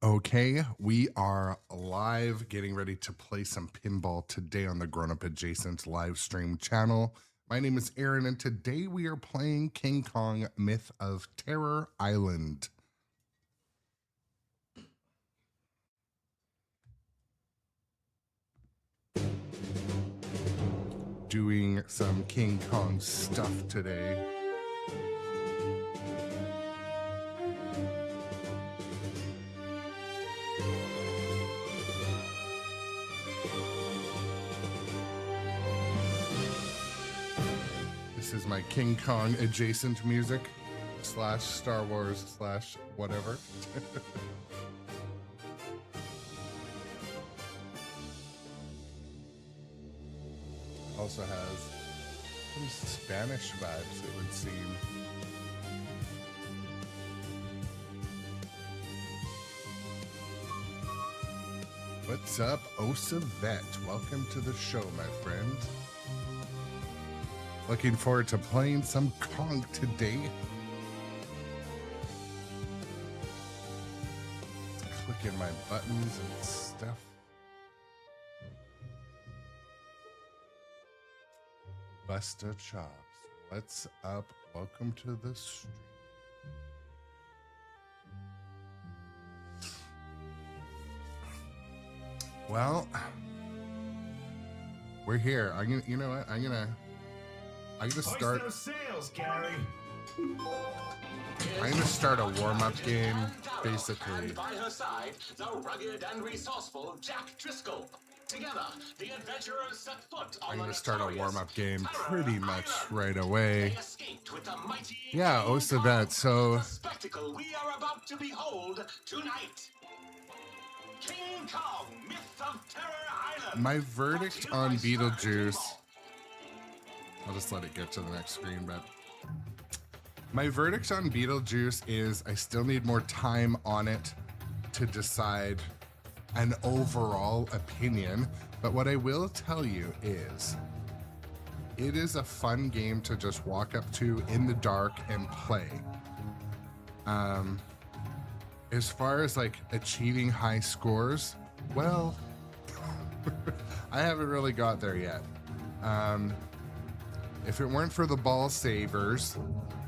Okay, we are live getting ready to play some pinball today on the GrownupAdjacent live stream channel. My name is Aaron, and today we are playing King Kong Myth of Terror Island. Doing some King Kong stuff today. This is my King Kong adjacent music / Star Wars / whatever. Also has some Spanish vibes, it would seem. What's up, Osavet? Welcome to the show, my friend. Looking forward to playing some Kong today. Clicking my buttons and stuff. Busta Chops, what's up? Welcome to the stream. Well, we're here. You know what? I'm gonna start. Those sails, Gary. I'm gonna start a warm-up game, basically. And by her side, the rugged and resourceful Jack Driscoll. Together, the adventurers set foot on I'm gonna the start a notorious warm-up game Terror pretty much Island. right away. They escaped with the mighty Yeah, King Osavet. Kong. So The spectacle we are about to behold tonight. King Kong, Myth of Terror Island. my verdict on Beetlejuice. I'll just let it get to the next screen, but my verdict on Beetlejuice is I still need more time on it to decide an overall opinion. But what I will tell you is it is a fun game to just walk up to in the dark and play. As far as like achieving high scores, well, I haven't really got there yet. If it weren't for the ball savers,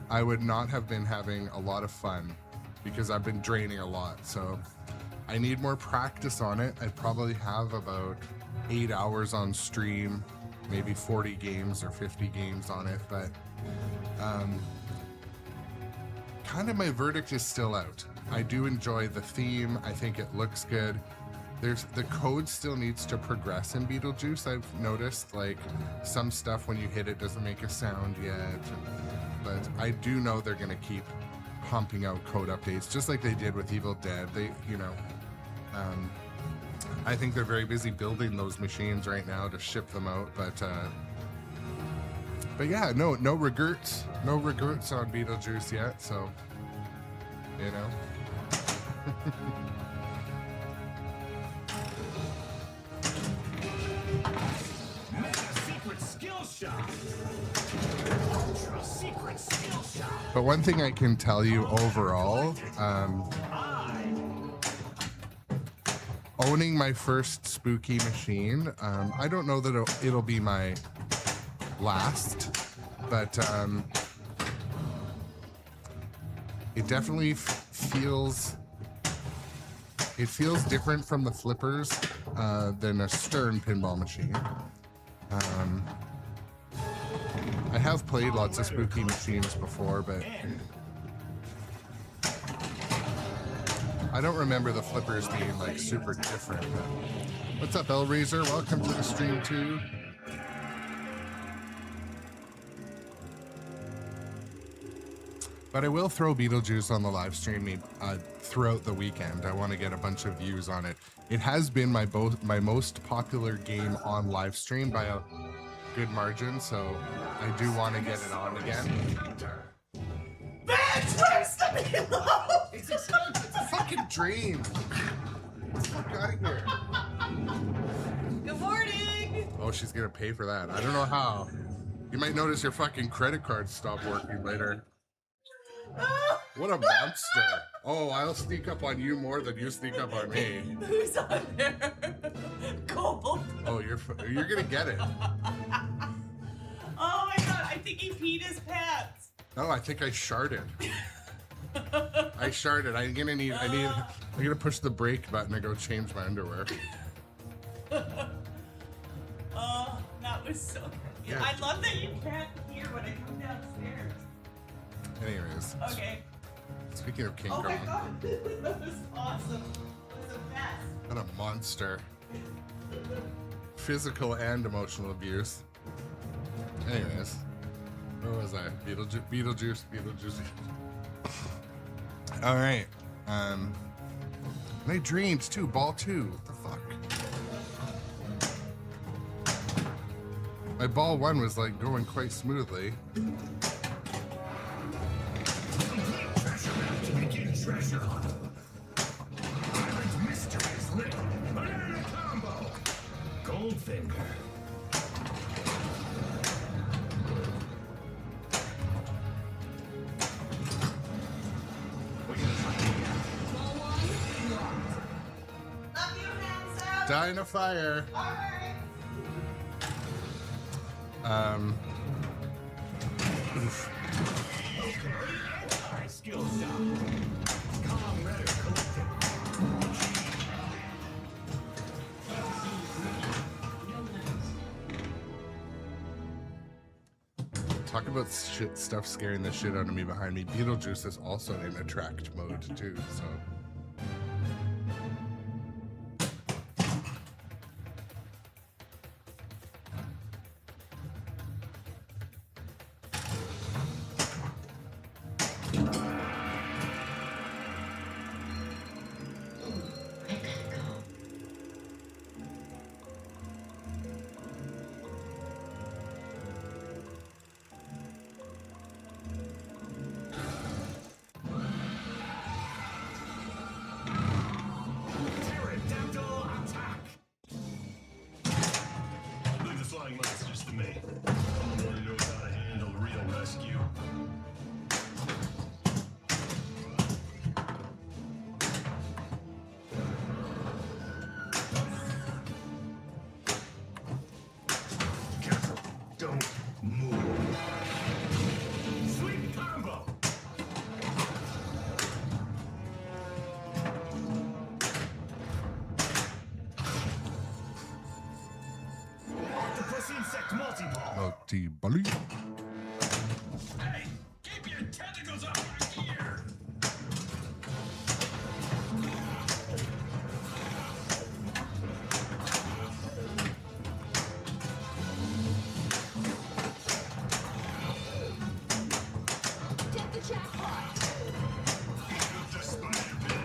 I would not have been having a lot of fun because I've been draining a lot. So I need more practice on it. I'd probably have about 8 hours on stream, maybe 40 games or 50 games on it. But kind of my verdict is still out. I do enjoy the theme. I think it looks good. The code still needs to progress in Beetlejuice. I've noticed like some stuff when you hit it doesn't make a sound yet, but I do know they're gonna keep pumping out code updates just like they did with Evil Dead. I think they're very busy building those machines right now to ship them out, but yeah, no regrets on Beetlejuice yet, so you know. But one thing I can tell you overall, owning my first spooky machine, I don't know that it'll be my last, but it definitely feels different from the flippers than a Stern pinball machine. I have played lots of spooky machines before, but I don't remember the flippers being like super different. What's up, Elrazor? Welcome to the stream too. But I will throw Beetlejuice on the live stream throughout the weekend. I want to get a bunch of views on it. It has been my most popular game on live stream by a good margin, so I do want to get it on again. Bitch, where's the pillow? It's a fucking dream. Get the fuck out of here. Good morning. Oh, she's gonna pay for that. I don't know how. You might notice your fucking credit card stop working later. What a monster. Oh, I'll sneak up on you more than you sneak up on me. Who's on there? Gold. Oh, you're gonna get it. Oh my god, I think he peed his pants. No, I think I sharted. I sharted. I'm gonna push the brake button and go change my underwear. Oh, that was so good. Yeah. I love that you can't hear when I come downstairs. Anyways. Okay. Speaking of King Oh my Kong. god, that was awesome. It was the best. What a monster. Physical and emotional abuse. Anyways. Where was I? Beetlejuice. Alright. My dreams too. Ball 2. What the fuck? My ball 1 was like going quite smoothly. Treasure hunt. Island mysteries lit. Banana combo. Goldfinger. Love you, handsome. Dying of fire. Alright. Oof. Skill shot. Calm letter collected. Talk about stuff scaring the shit out of me behind me. Beetlejuice is also in attract mode too, so. Pterodactyl attack. Leave the flying monsters to me. I'm the one who knows how to handle real rescue. Careful. Don't move. Sweet combo. Octopus insect multiball. Multi-bully. Hey, keep your tentacles off my ear. Get the jackpot! Shoot the spider bit.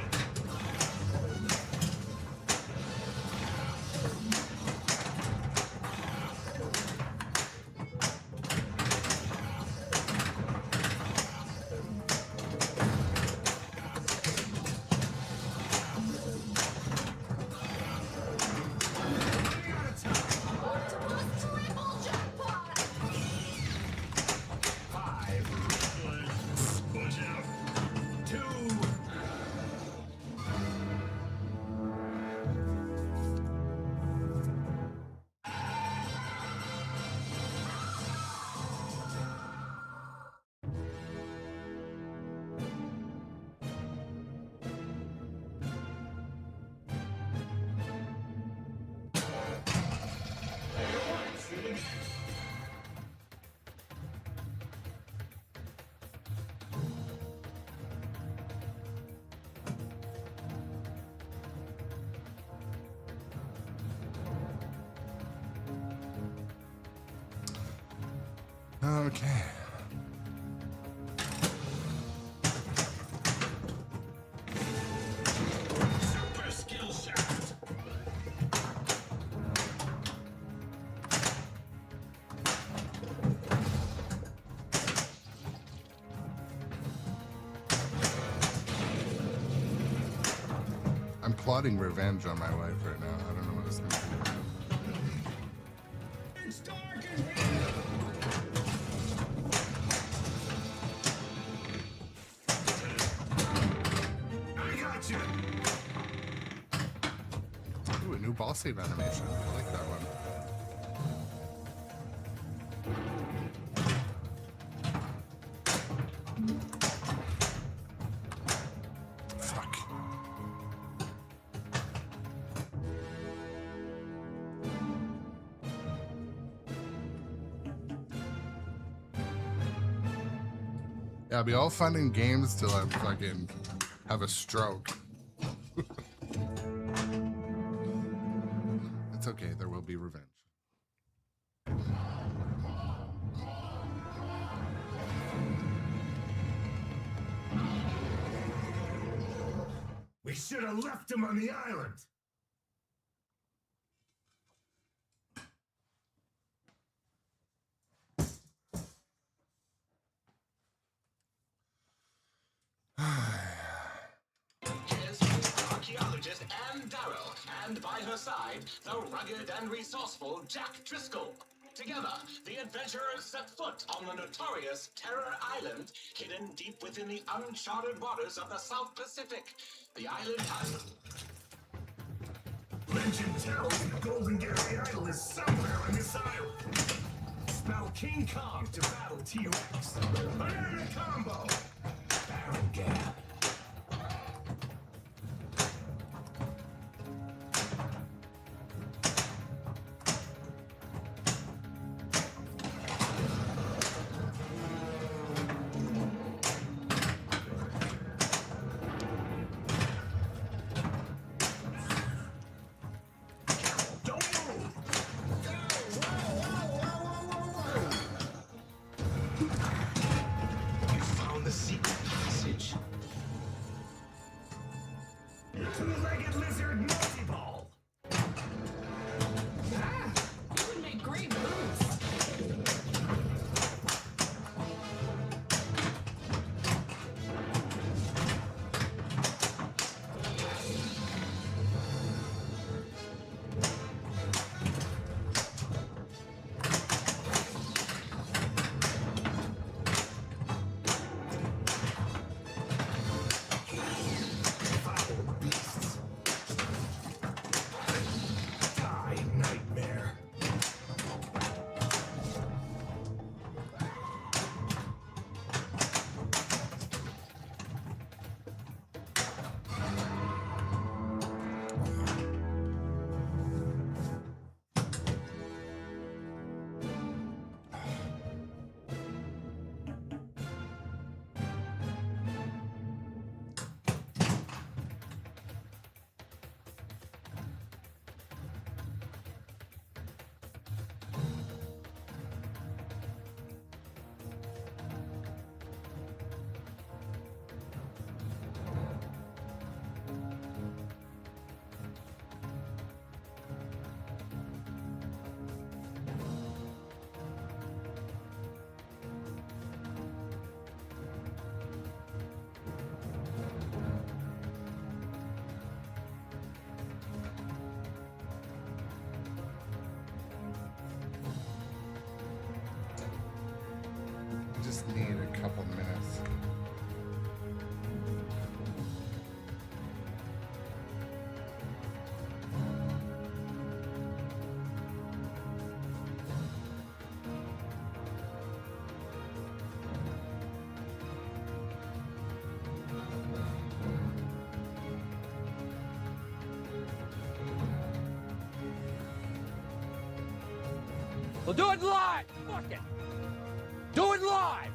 Octopus triple jackpot! 5. Watch out. 2. Okay. Super skill shot. I'm plotting revenge on my wife right now. I don't know what it's gonna be. It's dark in here. Gotcha! Ooh, a new ball save animation. I like that one. Fuck. Yeah, it'll be all fun and games till I fucking have a stroke. It's okay, there will be revenge. We should have left him on the island! Here's archaeologist Anne Darrell, and by her side, the rugged and resourceful Jack Driscoll. Together, the adventurers set foot on the notorious Terror Island, hidden deep within the uncharted waters of the South Pacific. The island has... Legend tells the Golden Gary Idol is somewhere on this island. Spell King Kong to battle T-Rex. Banana combo! Barrel gap. Two-legged lizard multiball. You would make great moves. Foul beasts. Die, nightmare. I just need a couple minutes. We'll do it live! Fuck it! Do it live!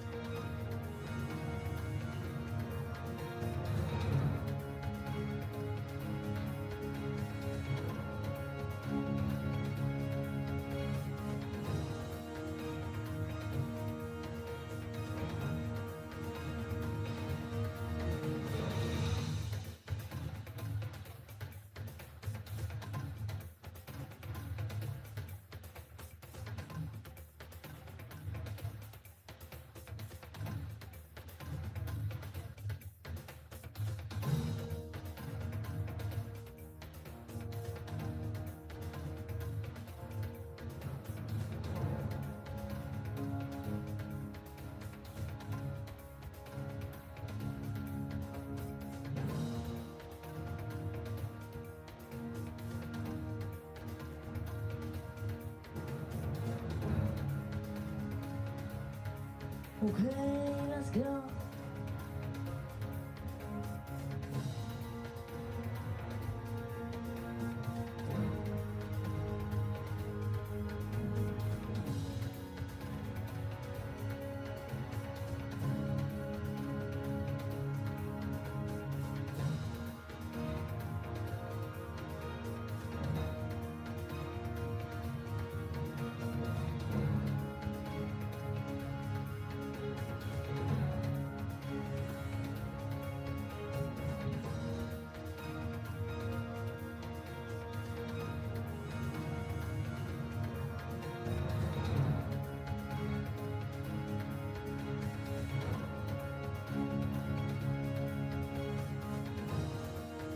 Okay, let's go.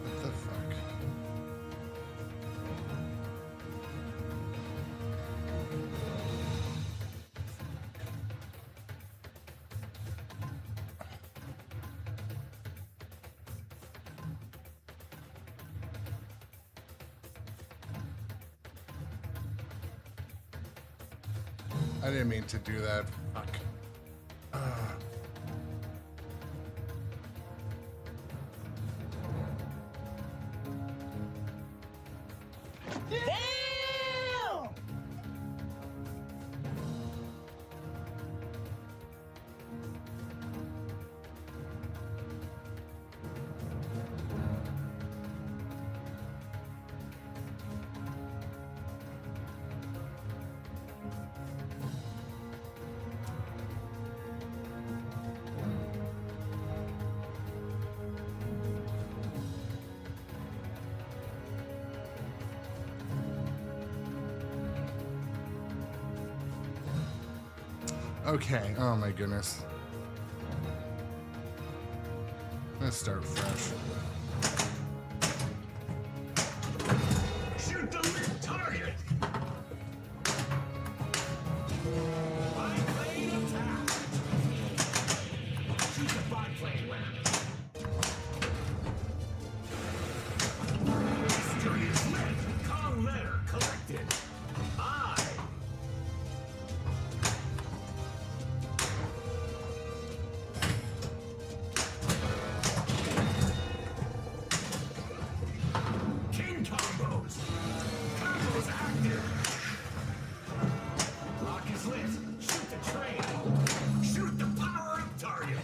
What the fuck? I didn't mean to do that. Fuck. Okay, oh my goodness. Let's start fresh. Shoot the lit target! Biplane attack! Shoot the biplane winner! Mystery is lit! Kong letter collected! King combos! Combos active! Lock is lit! Shoot the train! Shoot the power-up target!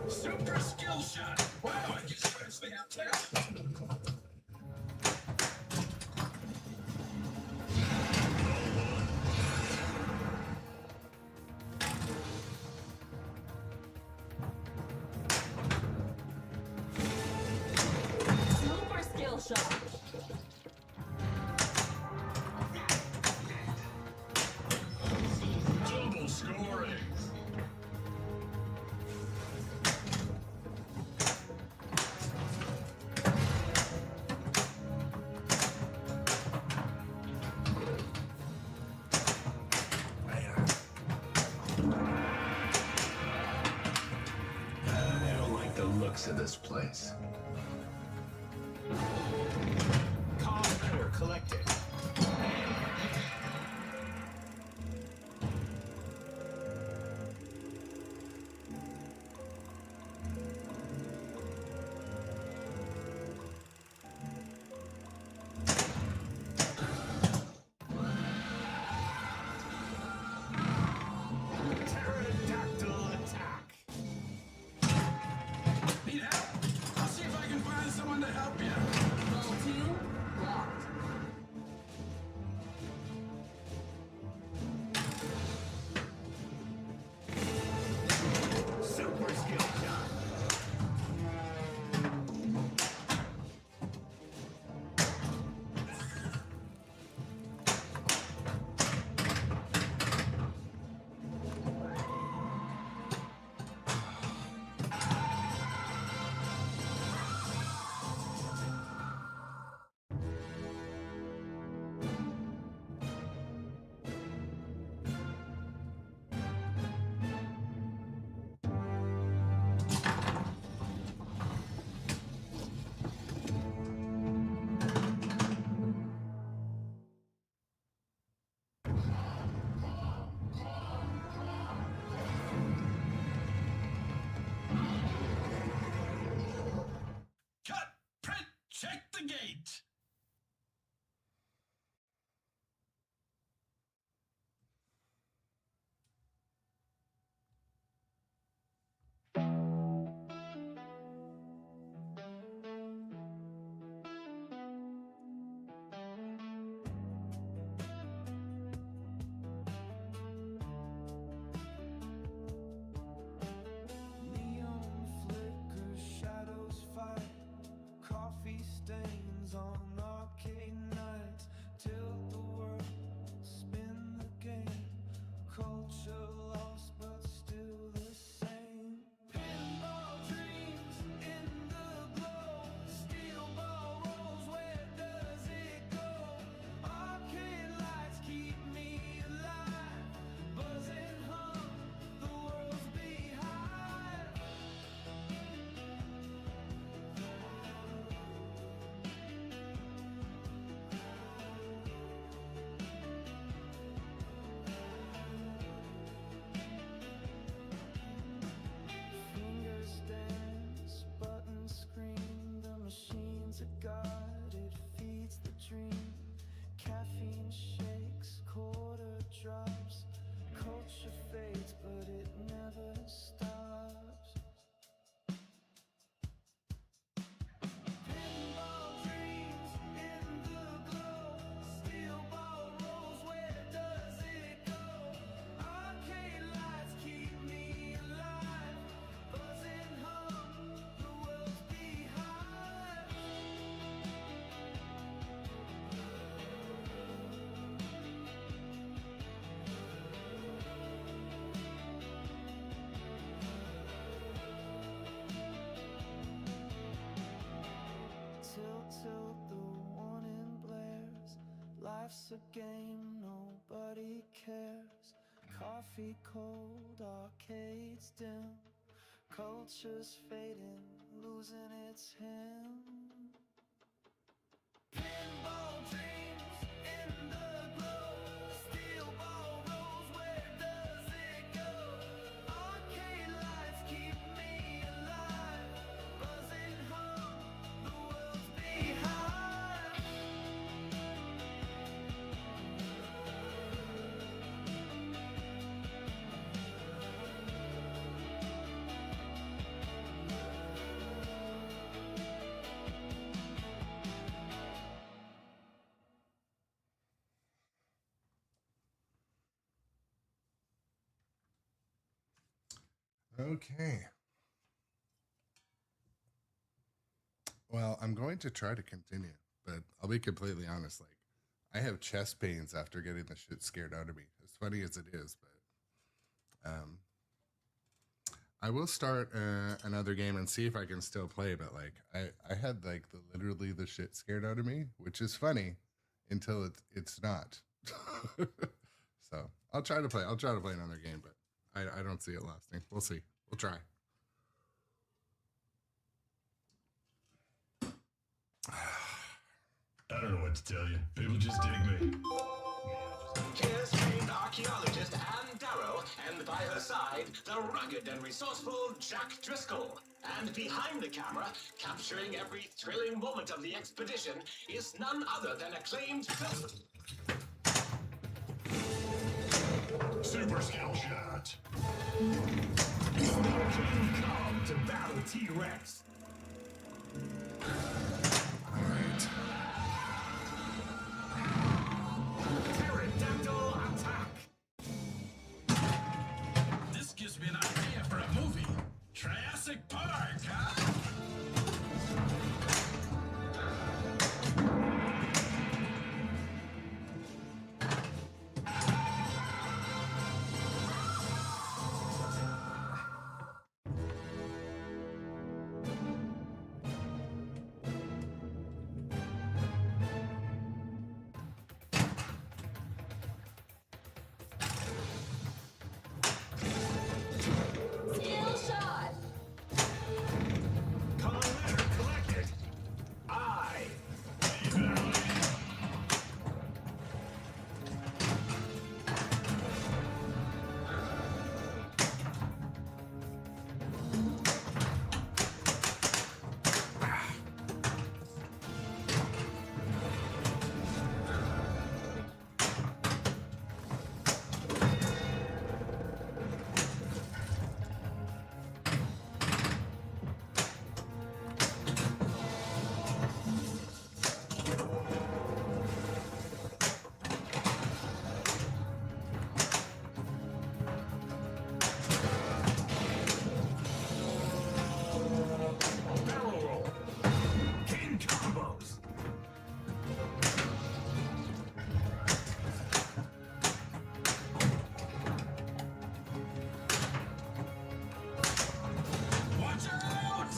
Super skill shot! Wow, I guess you actually have talent! Super skill shot. Double scoring! I don't like the looks of this place. Call letter collected. Pterodactyl attack. Need help? I'll see if life's a game nobody cares. Coffee cold, arcades dim. Culture's fading, losing its hymn. Pinball dreams in the glow. Steel ball rolls, where does it go? Arcade lights keep me alive. Buzzing home, the world's behind. Okay. Well, I'm going to try to continue, but I'll be completely honest. Like, I have chest pains after getting the shit scared out of me. As funny as it is, but I will start another game and see if I can still play. But like, I had like literally the shit scared out of me, which is funny until it's not. So I'll try to play. I'll try to play another game, but I don't see it lasting. We'll see. We'll try. I don't know what to tell you. People just dig me. Here's trained archaeologist Ann Darrow, and by her side, the rugged and resourceful Jack Driscoll. And behind the camera, capturing every thrilling moment of the expedition, is none other than acclaimed film. Super skill shot. Spell King Kong to battle T-Rex. All right. Pterodactyl attack. This gives me an idea for a movie. Jurassic Park, huh? Skill shot. Call letter collected. I. Barrel roll. King combos. Watch out!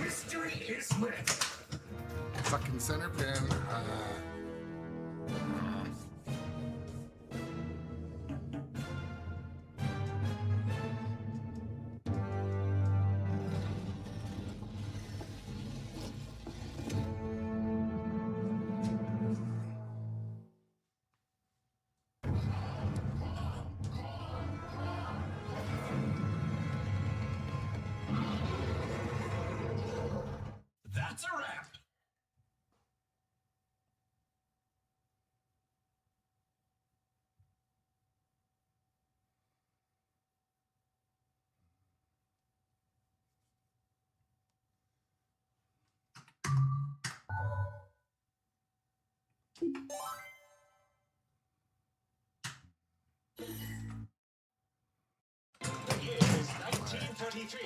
Mystery is lit. Fucking center pin. Year is 1933.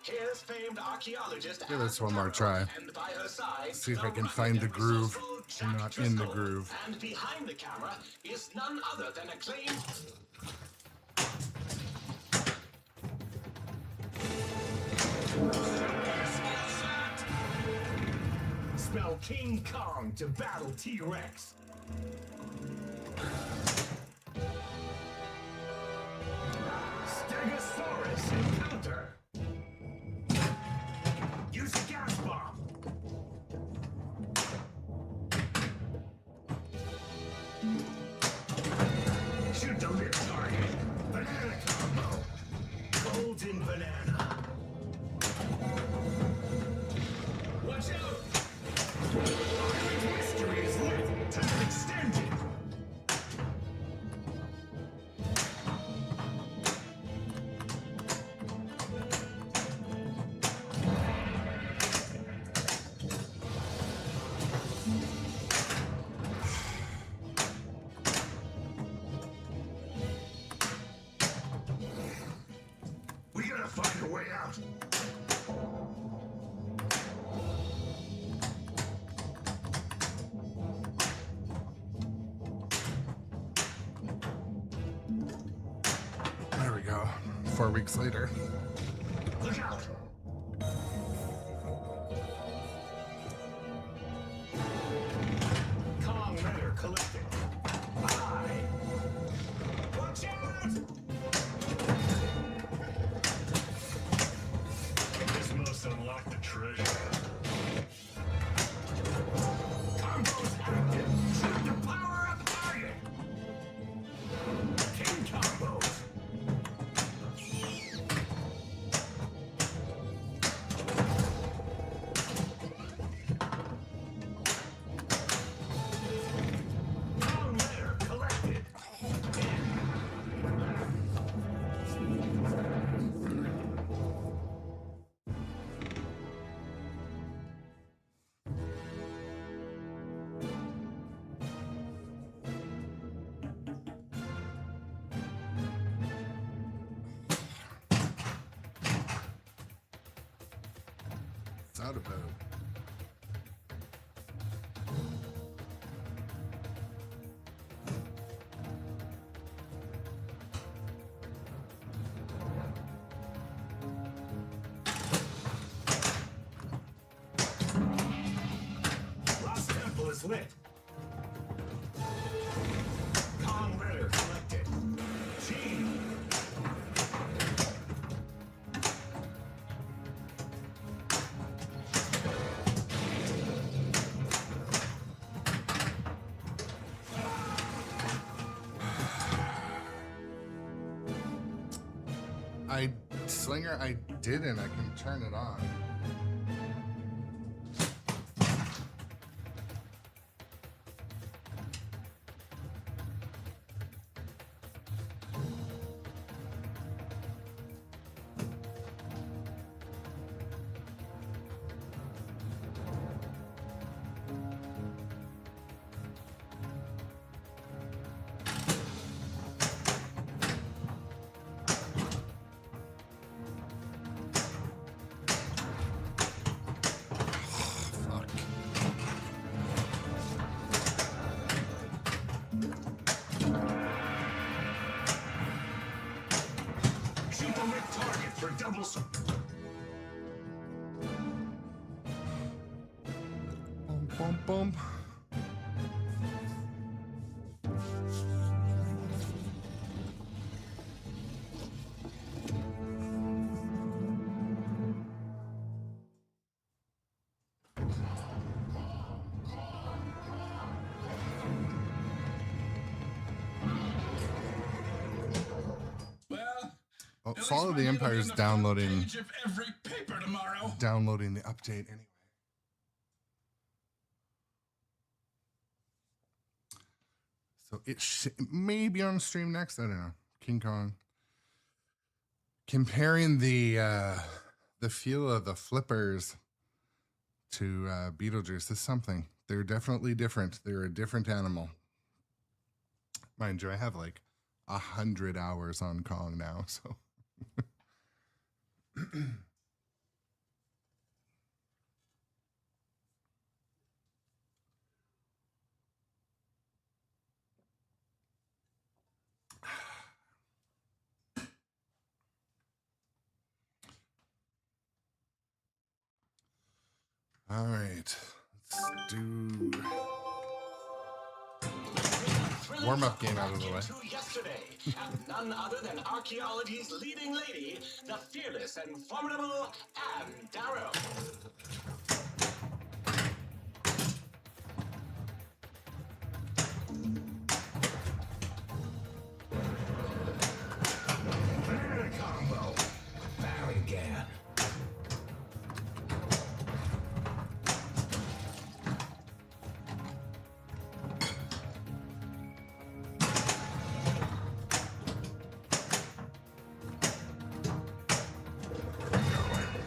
Here's famed archaeologist Give this Anne one more Darrow, try. and by her side, See if I can rugged find the and groove. resourceful I'm Jack not in the Driscoll. groove. And behind the camera is none other than acclaimed Spell King Kong to battle T-Rex. Stegosaurus encounter. Use a gas bomb. Shoot the lip target. Banana combo. Golden banana. Watch out! Pirate mystery is lit. Time extended. We gotta find a way out. There we go. 4 weeks later. Look out! Kong Ritter collected. Aye. Watch out! This must unlock the treasure. Combos active. Shoot the power up target. King combos. Kong Ritter collected. It's out about. Lost Temple is lit. Kong Ritter collected. Team. Slinger, I didn't. I can turn it on. Shoot the lip target for double. Boom, boom, boom. Well, Oh, at least Fall of my the name will be Empire is on the front downloading page of every paper tomorrow. downloading the update anyway. So it may be on stream next. I don't know. King Kong. Comparing the feel of the flippers to Beetlejuice is something. They're definitely different. They're a different animal. Mind you, I have like 100 hours on Kong now, so. All right, let's do warm-up game out of the way. Yesterday, and none other than archaeology's leading lady, the fearless and formidable Anne Darrow. Banana combo. Barrigan.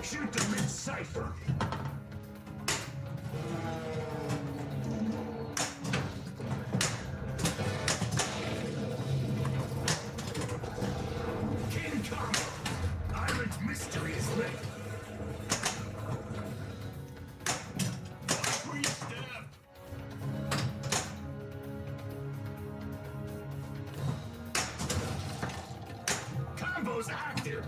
Shoot them in cipher. King combo. Island mystery is lit. Free step. Combo's active.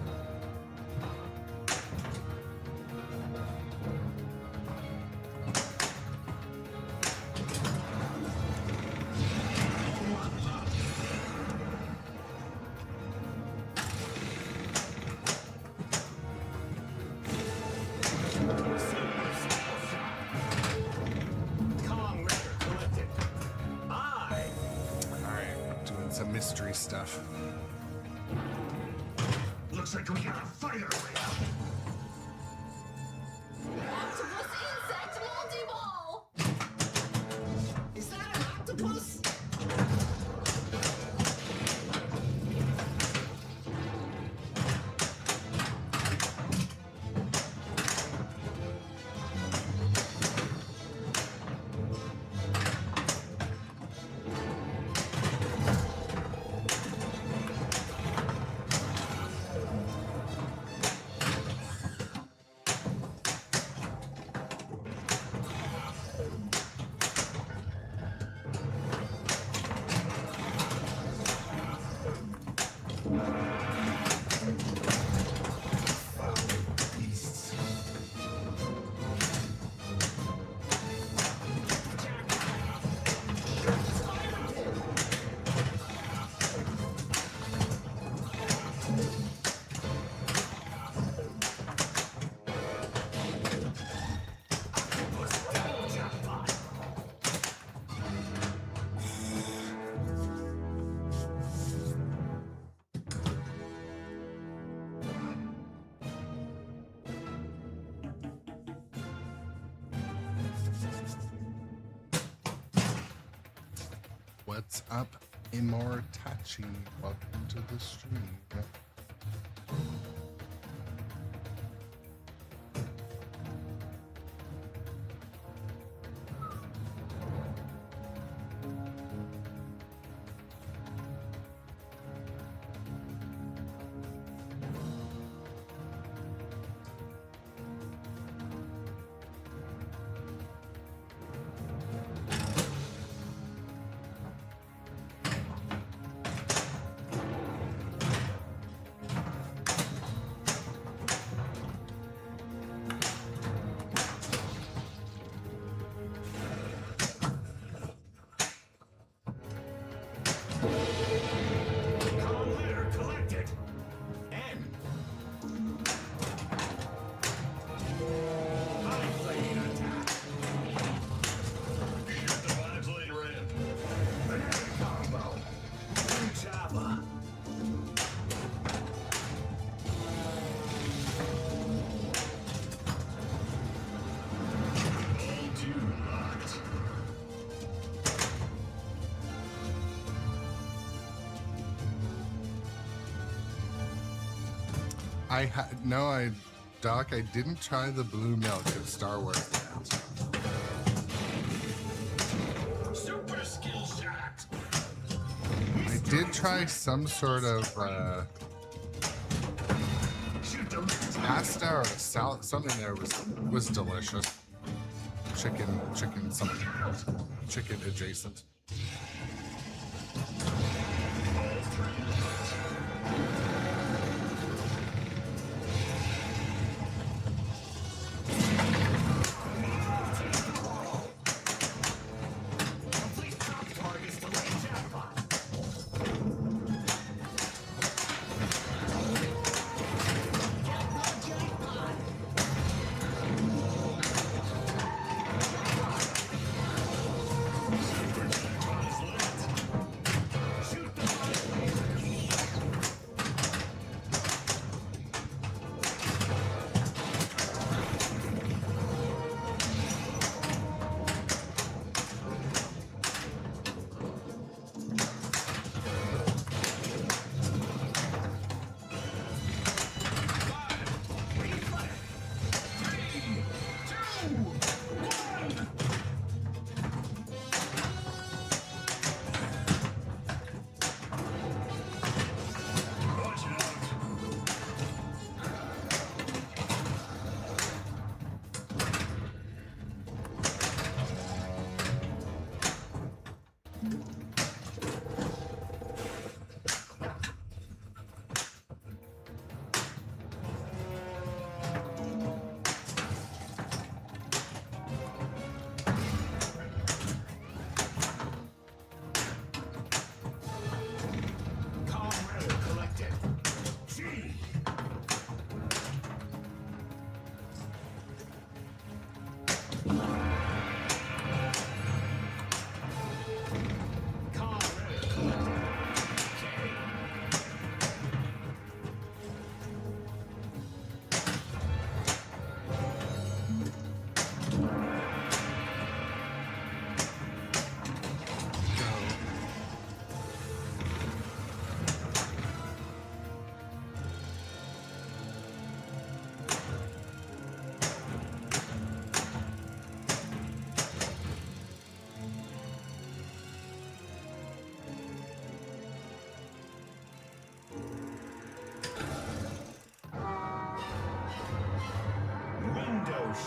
Kong record collected. I All right, doing some mystery stuff. Looks like we gotta fight our way out. Octopus insect multiball. Is that an octopus? Beasts. What's up, Immortachi? Welcome to the stream. Kong letter collected. N. Biplane attack. Shoot the biplane red. Banana combo. Java. All two locked. I Doc, I didn't try the blue milk at Star Wars Land. Super skill shot. I did try some sort of pasta or something there was delicious. Chicken something. Chicken adjacent.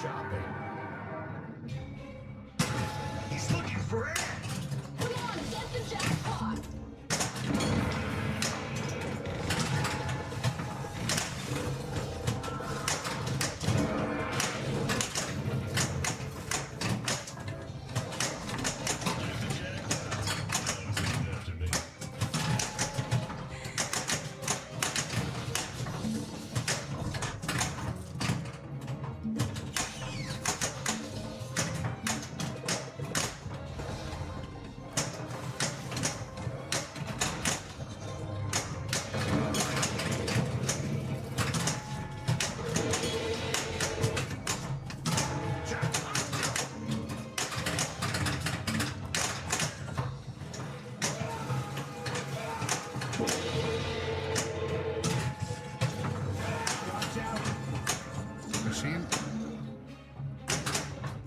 Shopping. He's looking for it. Come on, get the jackpot.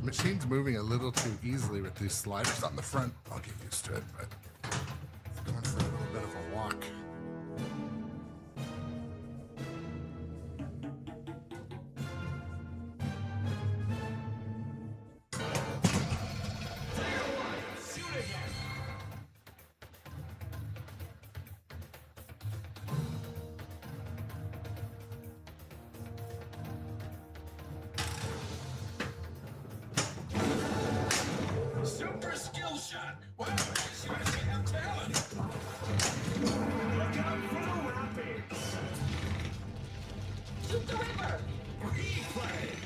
Machine's moving a little too easily with these sliders on the front. I'll get used to it, but it's going for a little bit of a walk. Super skill shot. Wow, you actually have talent. Look out for the rapids. Shoot the river. Biplane.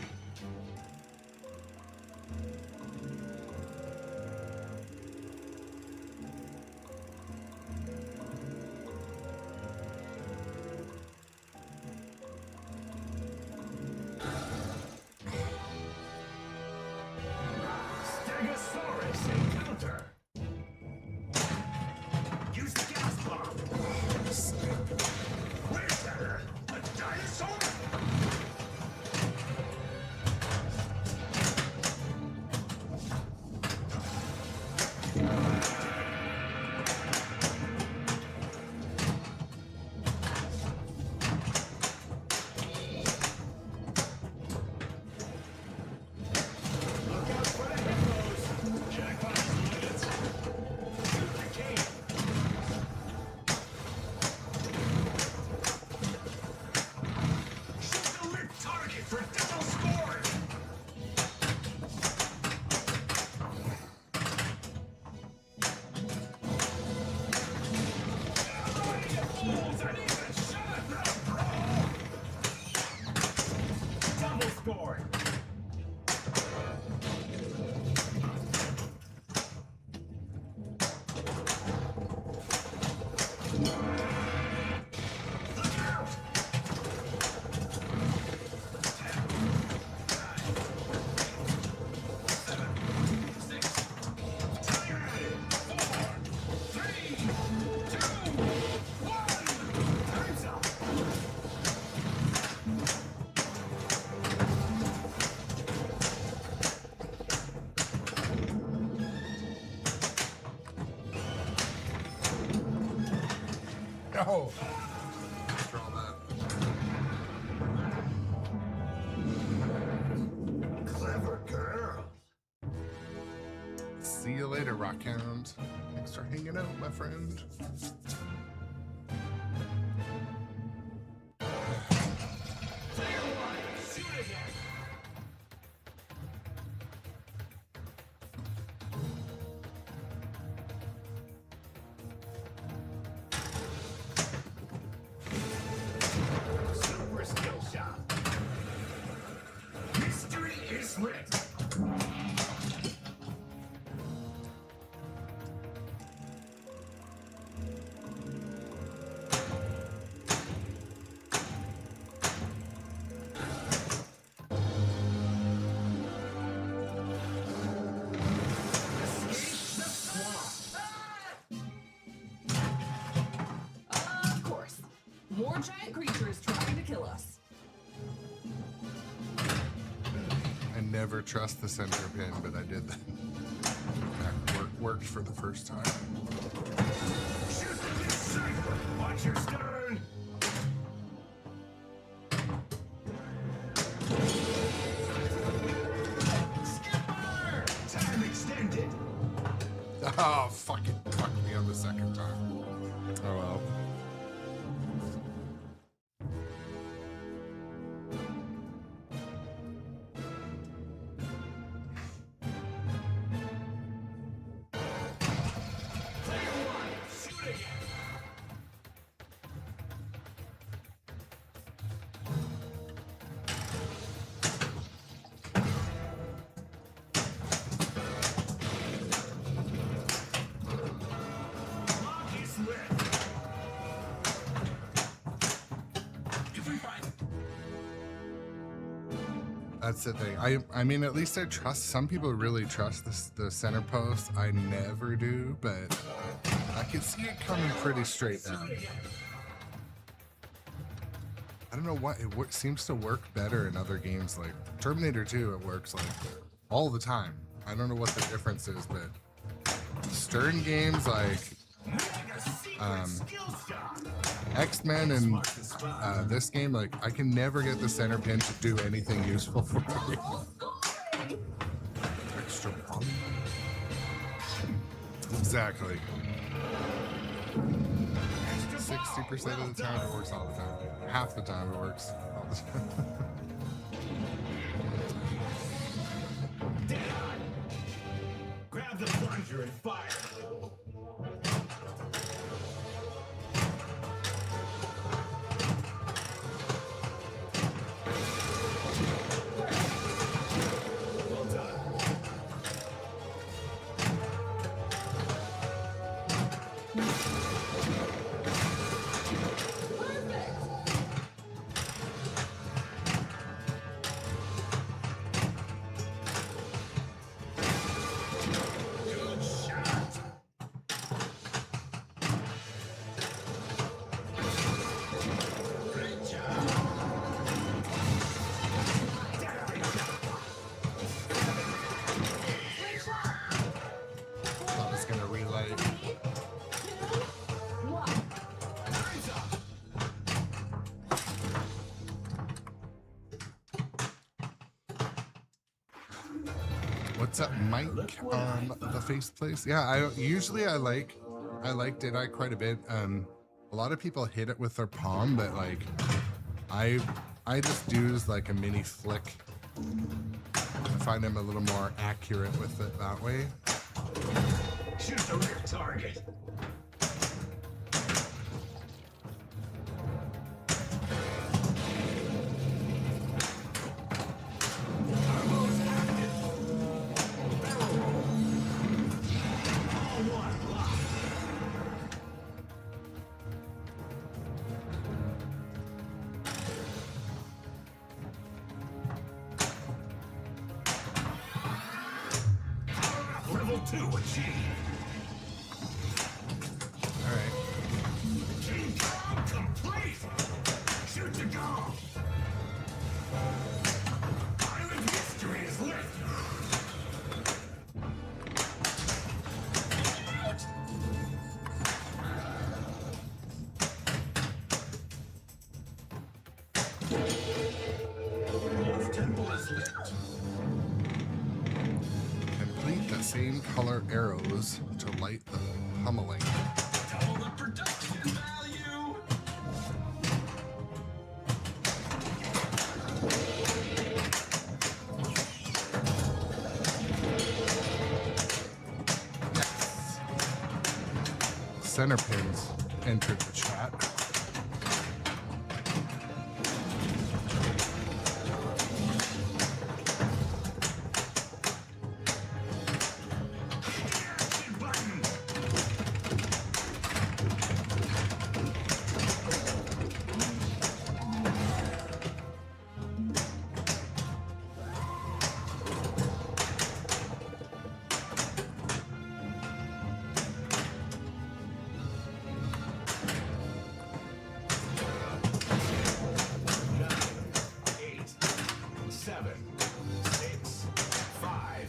Stegosaurus encounter. Use the gas bomb. Where's that? A dinosaur? board. Look out! 6, Time at it! 4, 3, 2, 1. Time's up! No. Draw that. Clever girl. See you later, Rockhound. Thanks for hanging out, my friend. Player one, shoot again. Super skill shot. History is written. Escape the swamp. Of course. More giant creatures trying to kill us. I never trust the center pin, but I did that. That worked for the first time. Shoot the disciple. Watch your stern. Skipper! Time extended. Oh, fuck it. Fuck me on the second time. Oh well. Player one, shoot again. Lock is lit. If we find That's the thing. I mean, at least I trust. Some people really trust the center post. I never do, but I can see it coming pretty straight down. I don't know what it seems to work better in other games like Terminator 2. It works like all the time. I don't know what the difference is, but Stern games like Mega secret skill shot. X-Men and this game, like I can never get the center pin to do anything useful for me. Extra poly. Exactly. 60% of the time it works all the time. Half the time it works all the time. Dead on. Grab the plunger and fire. Well done. Good shot. Great job. Thought it was gonna relight. Time's up. What's up, Mike? The face place. Yeah, I like Deadeye quite a bit. A lot of people hit it with their palm, but like I just do like a mini flick. I find I'm a little more accurate with it that way. Shoot the rear target. to achieve. All right. King Kong complete! Shoot the gong! Island history is lit! Wolf temple is lit. Complete the same color arrows to light the pummeling. Double the production value. Yes. Center pins entered the chat. Action button! Eight, 7, 6, 5,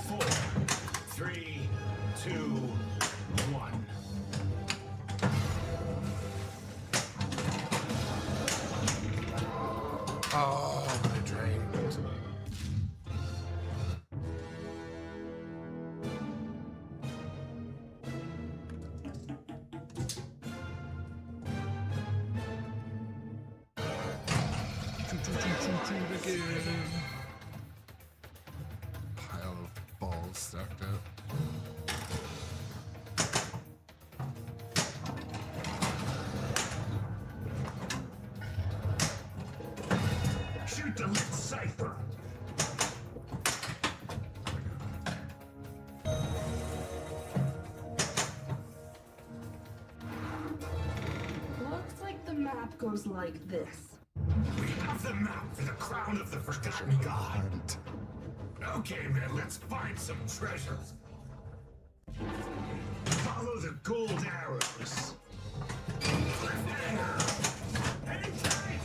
4, 3, 2, 1. Oh, my drained. Again. Pile of balls stacked up. Shoot the lit cipher! Looks like the map goes like this. We have the map for the crown of the forgotten god. Hunt. Okay, man, let's find some treasures. Follow the gold arrows. Cliffhanger! Hang tight!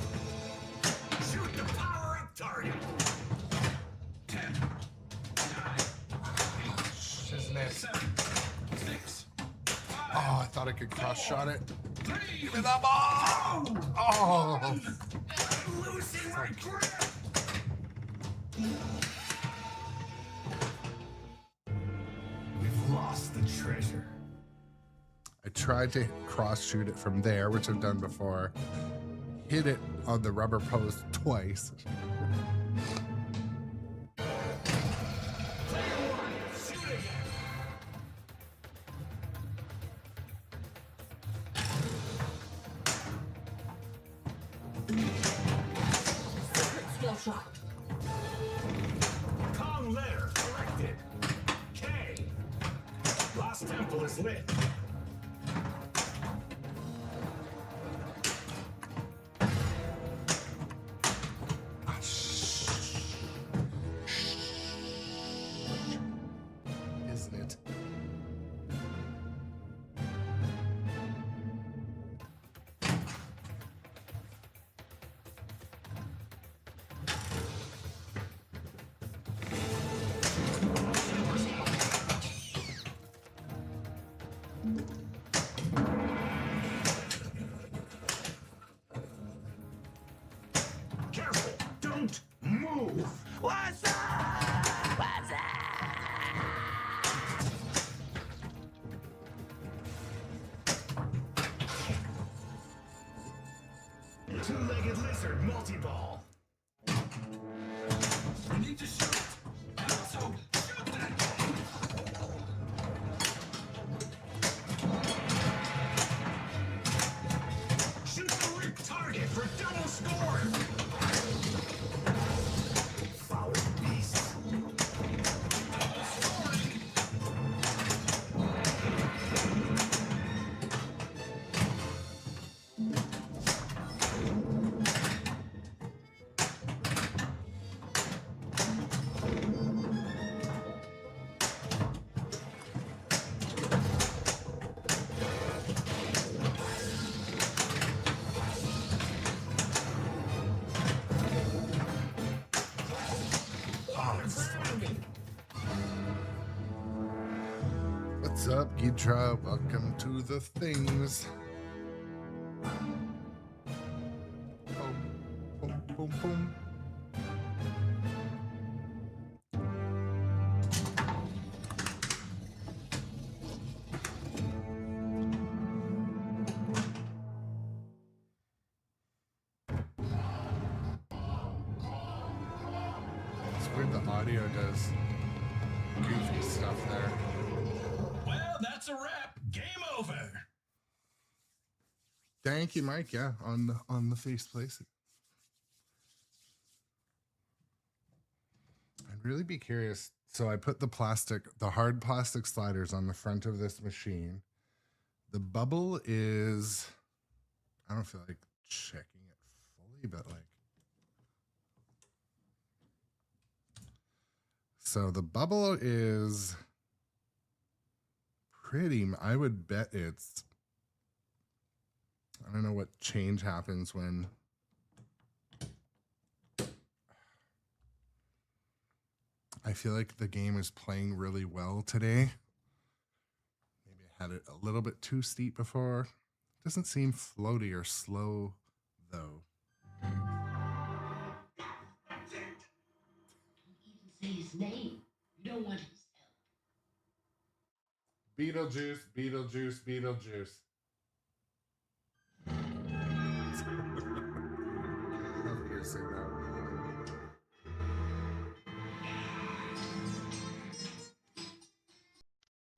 Shoot the power-up target! 10, 9, 8, Isn't it? 7, 6, 5, Oh, I thought I could cross-shot it. 3, Give me that ball! Oh! I'm losing my grip! We've lost the treasure. I tried to cross-shoot it from there, which I've done before. Hit it on the rubber post twice. Player 1, shoot again! Secret skill shot. Kong letter corrected. K. Lost temple is lit. Isn't it? up, Gidra? Welcome to the things. Boom, boom, boom, boom. It's weird the audio does goofy stuff there. Well, that's a wrap. Game over. Thank you, Mike. Yeah, on the faceplate. I'd really be curious. So I put the hard plastic sliders on the front of this machine. The bubble is, I don't feel like checking it fully, but like, so the bubble is pretty, I would bet it's, I don't know what change happens when I feel like the game is playing really well today. Maybe I had it a little bit too steep before. Doesn't seem floaty or slow though. Say his name. You don't want his help. Beetlejuice, Beetlejuice, Beetlejuice. Love piercing that.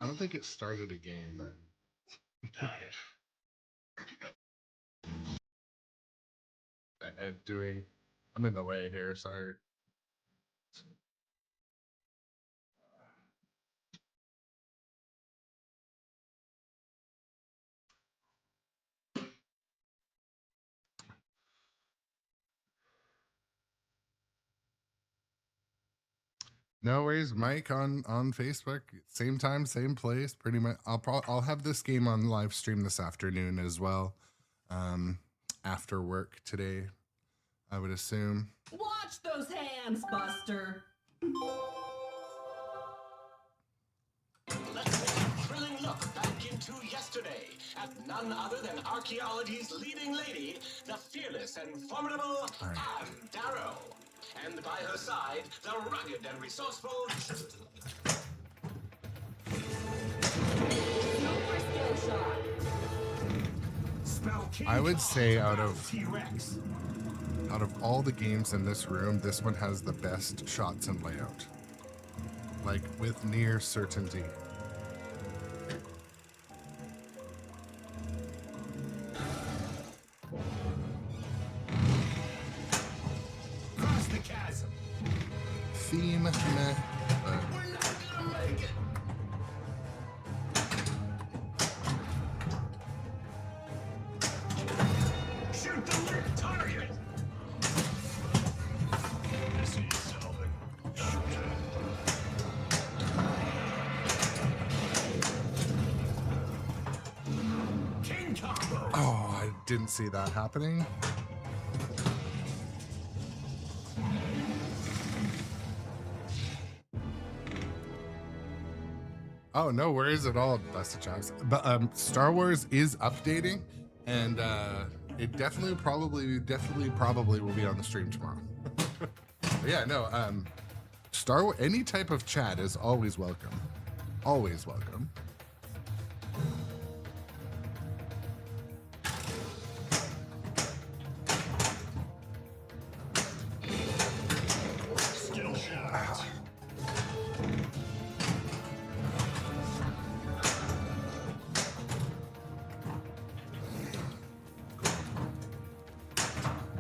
I don't think it started a game, but I'm in the way here, sorry. No worries, Mike on Facebook. Same time, same place. Pretty much. I'll have this game on live stream this afternoon as well. After work today, I would assume. Watch those hands, Buster. Let's take a thrilling look back into yesterday at none other than archaeology's leading lady, the fearless and formidable Anne Darrow. And by her side, the rugged and resourceful Super skill shot. Spell King I would Kong say to out battle of T-Rex. all the games in this room, this one has the best shots and layout. Like with near certainty. Cross the chasm. Theme, meh, but We're not gonna make it. Shoot the lit target. This is Elwin. King combo. oh, I didn't see that happening. Oh, no worries at all, Busted Chops. But Star Wars is updating, and it definitely probably will be on the stream tomorrow. Yeah, no, Star Wars, any type of chat is always welcome. Always welcome. Skill shot.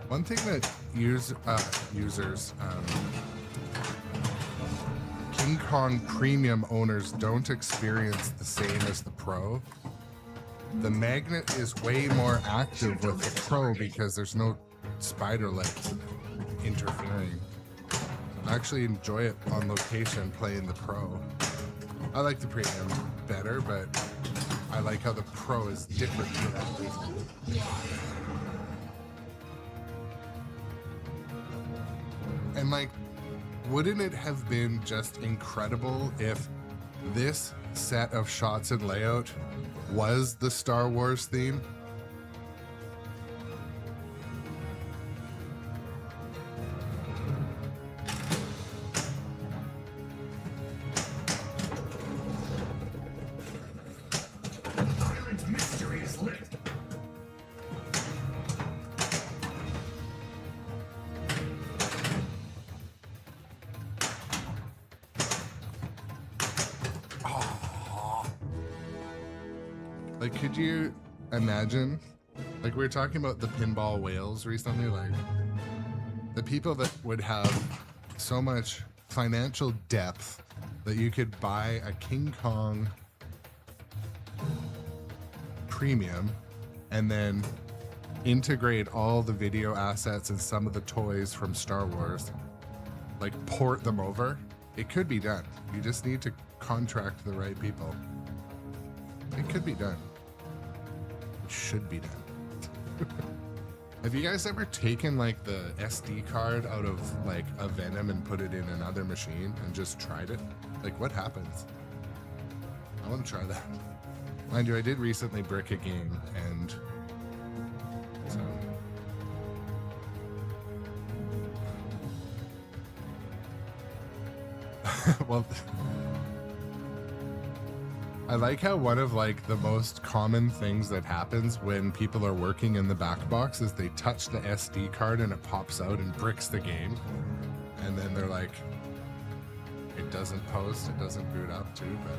One thing that users, King Kong Premium owners don't experience the same as the Pro. The magnet is way more active with the Pro because there's no spider legs interfering. I actually enjoy it on location playing the Pro. I like the Premium better, but I like how the Pro is different for that reason. And like, wouldn't it have been just incredible if this set of shots and layout was the Star Wars theme. Island mystery is lit. Like, could you imagine? Like, we were talking about the pinball whales recently, like, the people that would have so much financial depth that you could buy a King Kong premium and then integrate all the video assets and some of the toys from Star Wars, like, port them over. It could be done. You just need to contract the right people. It could be done. It should be done. Have you guys ever taken like the SD card out of like a Venom and put it in another machine and just tried it? Like, what happens? I want to try that. Mind you, I did recently brick a game, and so well, I like how one of like the most common things that happens when people are working in the back box is they touch the SD card and it pops out and bricks the game, and then they're like, it doesn't post, it doesn't boot up too. But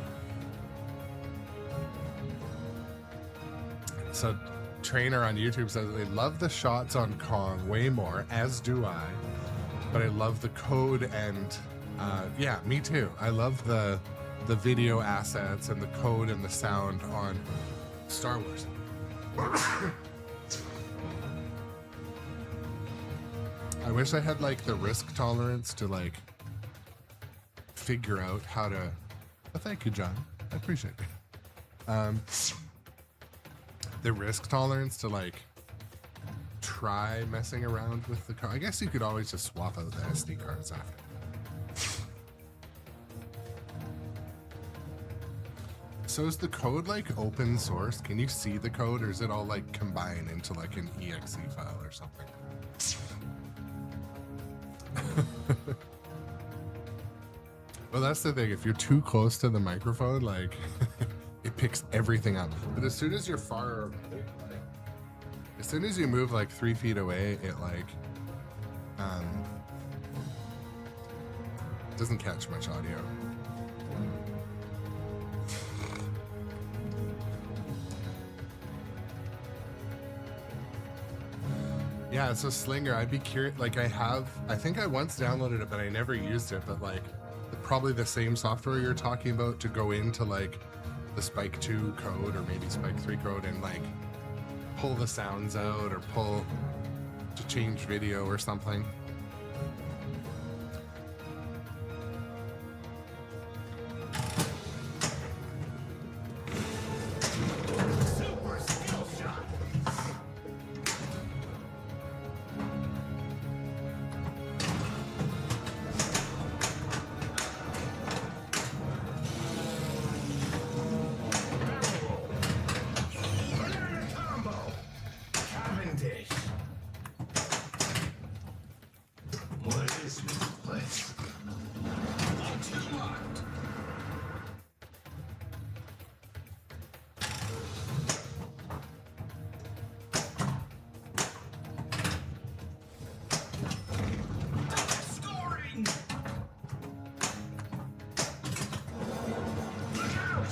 so Trainer on YouTube says they love the shots on Kong way more, as do I, but I love the code and yeah, me too. I love the video assets and the code and the sound on Star Wars. I wish I had like the risk tolerance to like figure out how to. Oh, thank you, John. I appreciate it. The risk tolerance to like try messing around with the card. I guess you could always just swap out the SD cards after. So is the code like open source? Can you see the code, or is it all like combined into like an exe file or something? Well, that's the thing. If you're too close to the microphone, like it picks everything up. But as soon as you're far away, like, as soon as you move like 3 feet away, it like doesn't catch much audio. Yeah, so Slinger, I'd be curious. Like, I think I once downloaded it, but I never used it. But like, probably the same software you're talking about to go into like the Spike 2 code or maybe Spike 3 code and like pull the sounds out or pull to change video or something. Super skill shot. Banana combo. Cavendish. What is this place? Too marked. Scoring. Look out!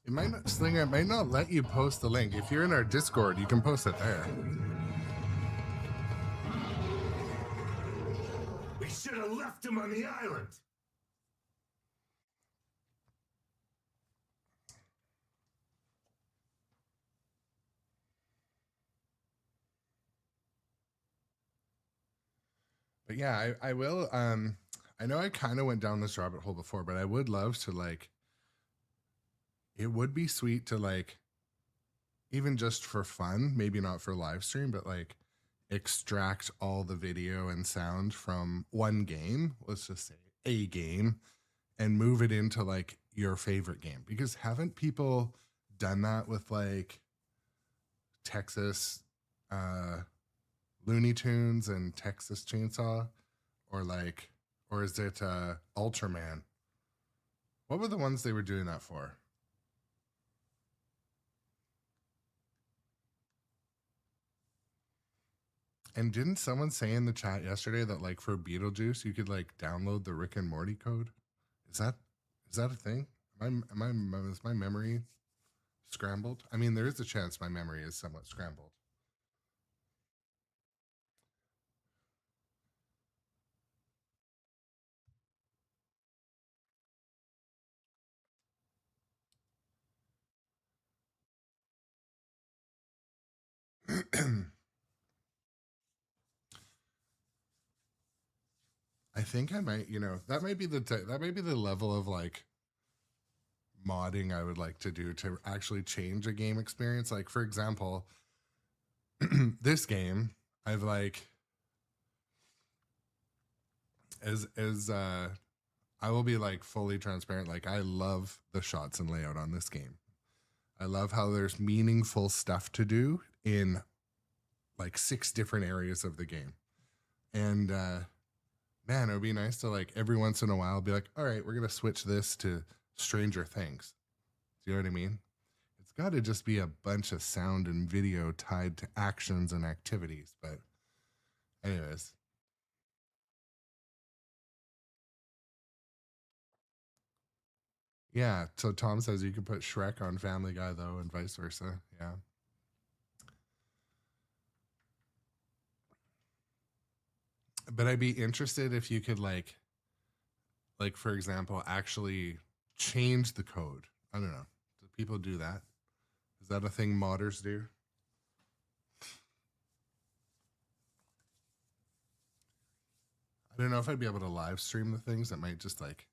It might not, Slinger, it might not let you post the link. If you're in our Discord, you can post it there. We should have left him on the island. But yeah, I will. I know I kind of went down this rabbit hole before, but I would love to like. It would be sweet to like, even just for fun, maybe not for live stream, but like extract all the video and sound from one game. Let's just say a game, and move it into like your favorite game. Because haven't people done that with like Texas? Looney Tunes and Texas Chainsaw, or is it Ultraman? What were the ones they were doing that for? And didn't someone say in the chat yesterday that like for Beetlejuice you could like download the Rick and Morty code? Is that a thing? Is my memory scrambled? I mean, there is a chance my memory is somewhat scrambled. I think I might, that might be the level of like modding I would like to do to actually change a game experience. Like for example, this game, I've like I will be like fully transparent. Like I love the shots and layout on this game. I love how there's meaningful stuff to do in like 6 different areas of the game. And man, it would be nice to like every once in a while be like, all right, we're going to switch this to Stranger Things. Do you know what I mean? It's got to just be a bunch of sound and video tied to actions and activities. But anyways. Yeah, so Tom says you can put Shrek on Family Guy though, and vice versa. Yeah. But I'd be interested if you could like for example, actually change the code. I don't know. Do people do that? Is that a thing modders do? I don't know if I'd be able to live stream the things. That might just like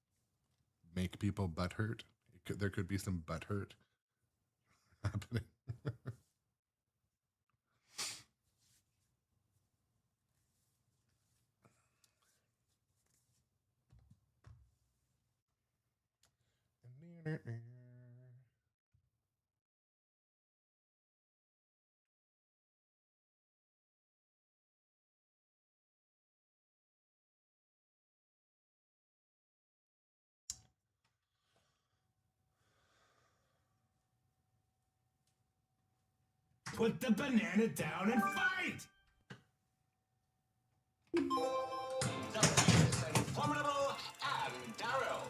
make people butthurt. There could be some butthurt happening. Put the banana down and fight! The fierce and formidable Anne Darrow.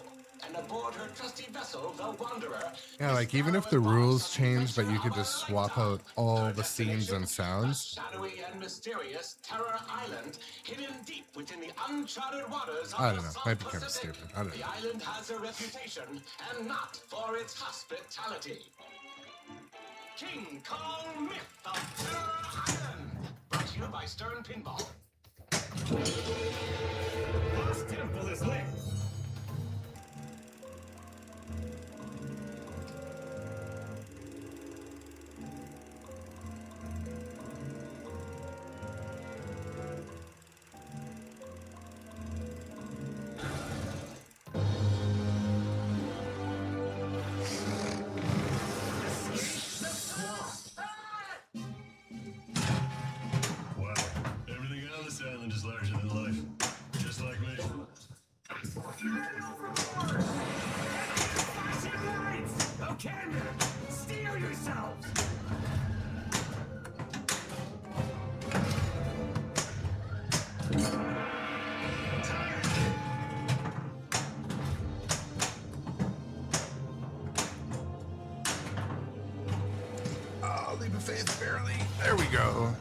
And aboard her trusty vessel, the Wanderer. Yeah, like even if the rules change, but you could just swap out all the scenes and sounds. Shadowy and mysterious Terror Island, hidden deep within the uncharted waters of I don't the know. South Might be kind of Pacific. stupid. I don't The know. island has a reputation, and not for its hospitality. King Kong Myth of Terror Island, brought to you by Stern Pinball. Lost Temple is lit! Wow, everything on this island is larger than life. Just like me. Flashing lights! Okay, man! Steer yourselves! faith, barely. There we go.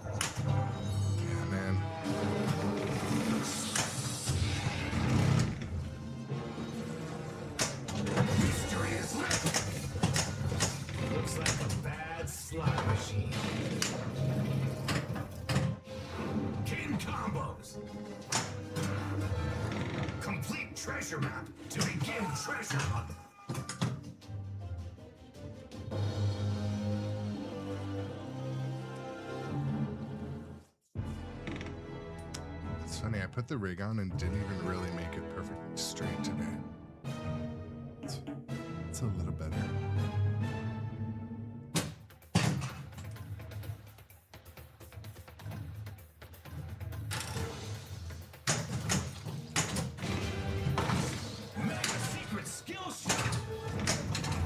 Yeah, man. Mystery is lit. Looks like a bad slot machine. King combos. Complete treasure map to begin treasure hunt. It's funny, I put the rig on and didn't even really make it perfectly straight today. It's a little better. Mega secret skill shot.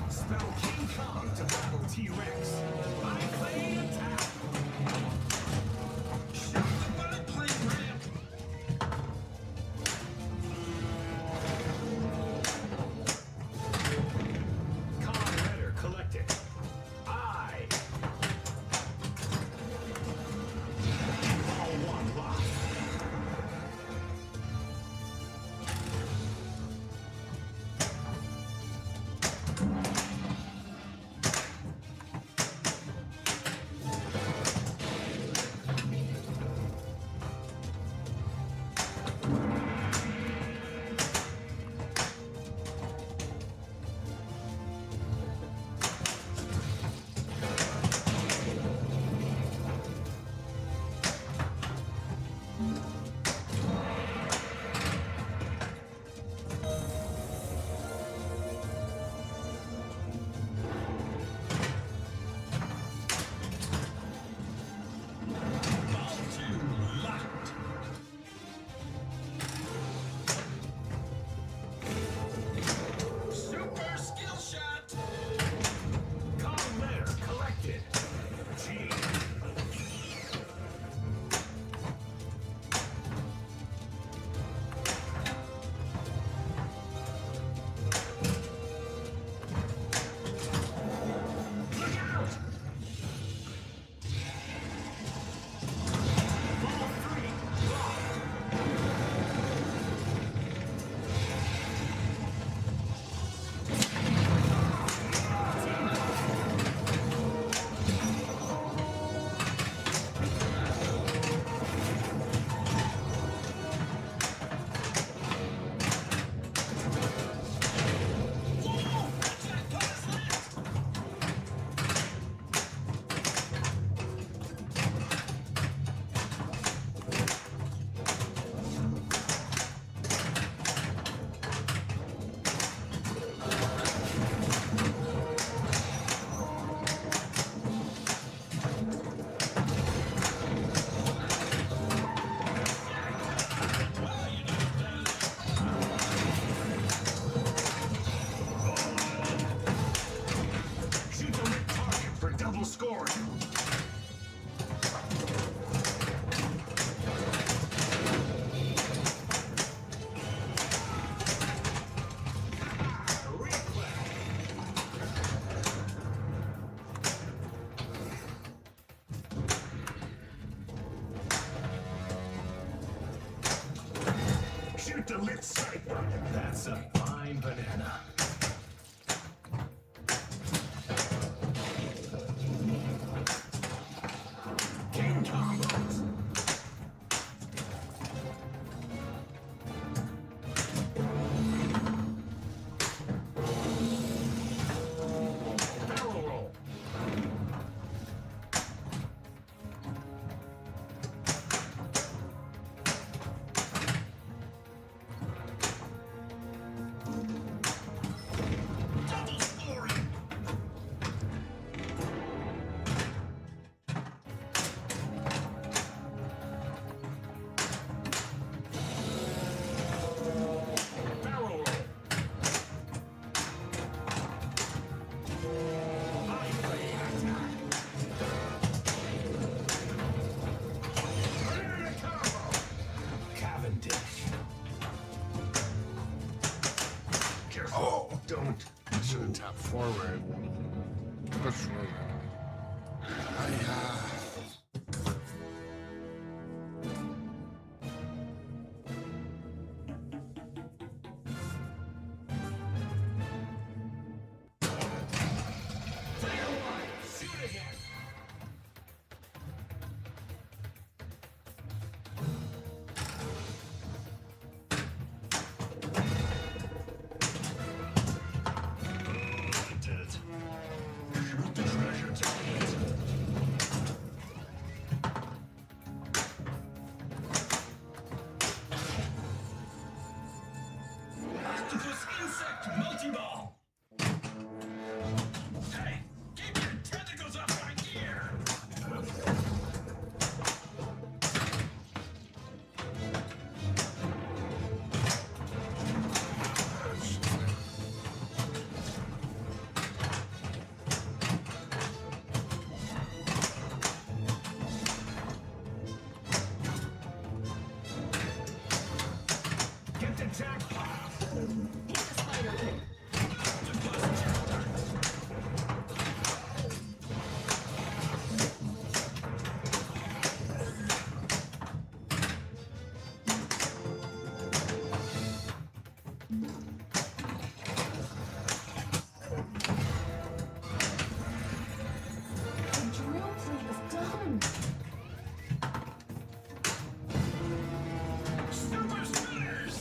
Spell King Kong to battle T-Rex. Biplane attack. Shoot the biplane ramp. Con letter collected. I. All one lock. Super skill shot. Con letter collected. G. Look out! Ball 3 locked. Shoot the lit target for double scoring. Reflex. Shoot the lit sniper. That's a fine banana. King combos. Barrel roll. Double scoring. Barrel roll. Biplane attack. Banana combo. Cavendish. Careful. Don't. I should have tapped forward. Push forward. Octopus insect multiball. Hey, keep your tentacles off my gear. Get the jackpot. Hit the spider kick. The drill plate is done. Super spinners.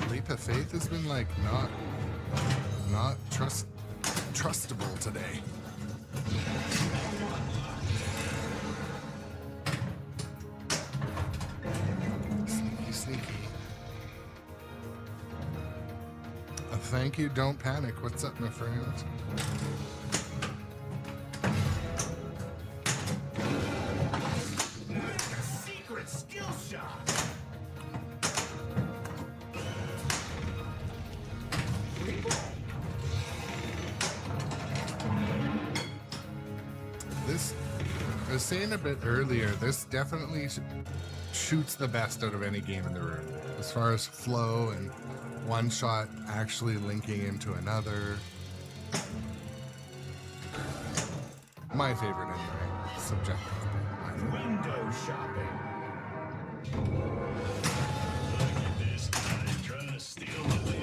Leap of Faith has been like not trustable today. Sneaky, sneaky. Thank you, don't panic. What's up, my friend? A secret skill shot. This, I was saying a bit earlier, this definitely shoots the best out of any game in the room. As far as flow and one shot actually linking into another. My favorite anyway. Subjective. My favorite. Window shopping. Look at this guy trying to steal the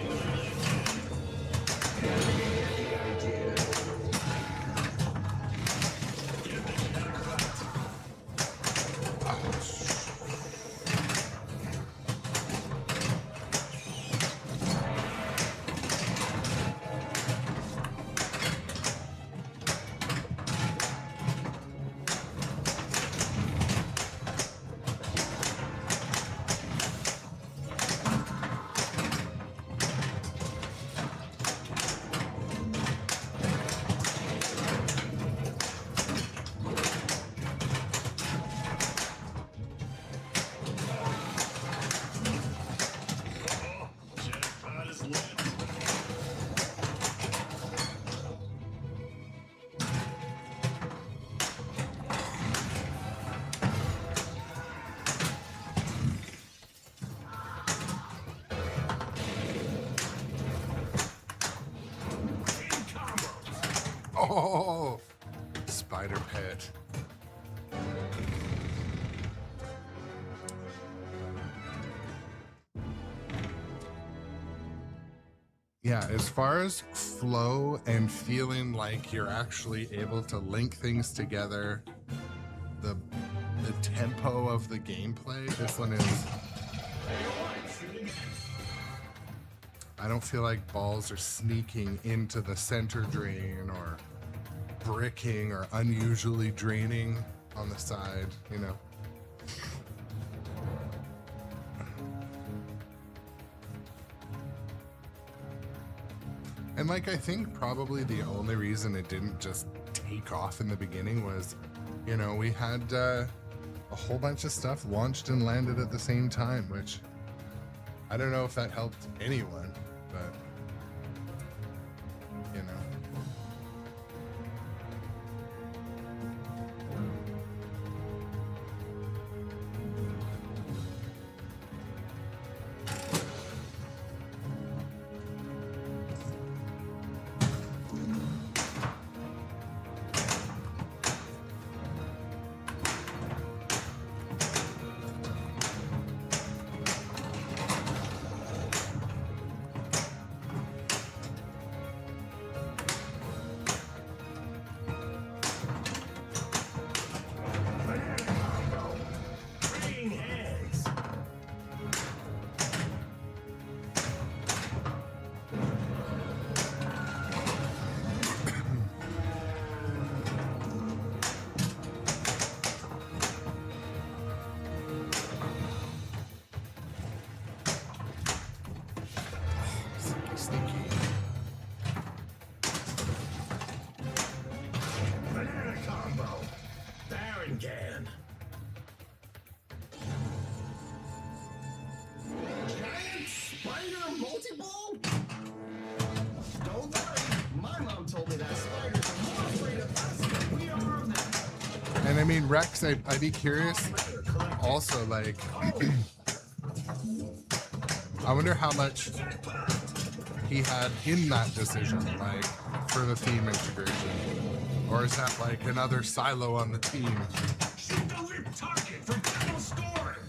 jackpot is lit. Oh, spider pit. Yeah, as far as flow and feeling like you're actually able to link things together, the tempo of the gameplay, this one is. I don't feel like balls are sneaking into the center drain or bricking or unusually draining on the side, you know. And like, I think probably the only reason it didn't just take off in the beginning was, you know, we had a whole bunch of stuff launched and landed at the same time, which I don't know if that helped anyone, but you know. Giant spider multiball? Don't worry, my mom told me that spiders are more afraid of us than we are of them. And I mean, Rex, I'd be curious also, like, I wonder how much he had in that decision, like, for the theme integration. Or is that like another silo on the team? Shoot the lit target for double scoring.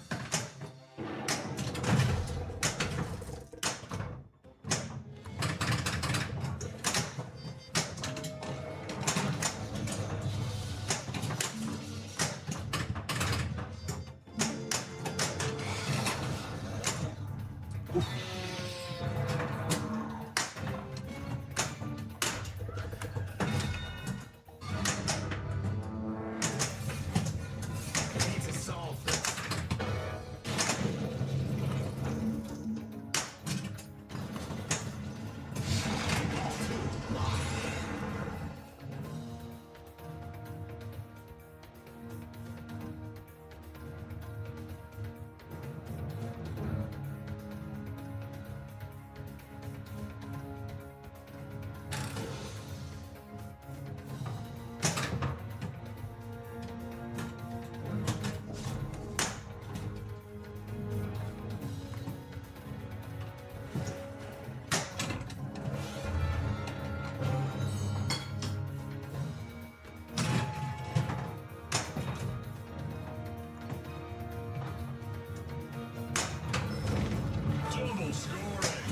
Double scoring.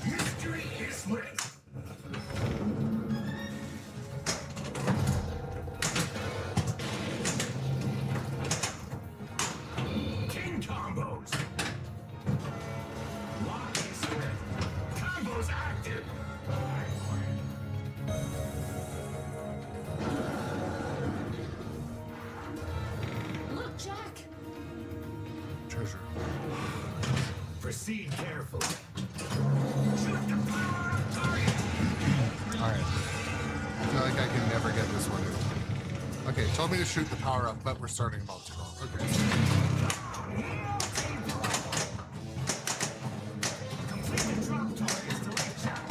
Mystery is lit. King combos. Lock is lit. Combos active. Look, Jack. Treasure. Proceed carefully. Alright. I feel like I can never get this one in. Okay, told me to shoot the power up, but we're starting multiball. Okay. Complete the drop targets to reach out.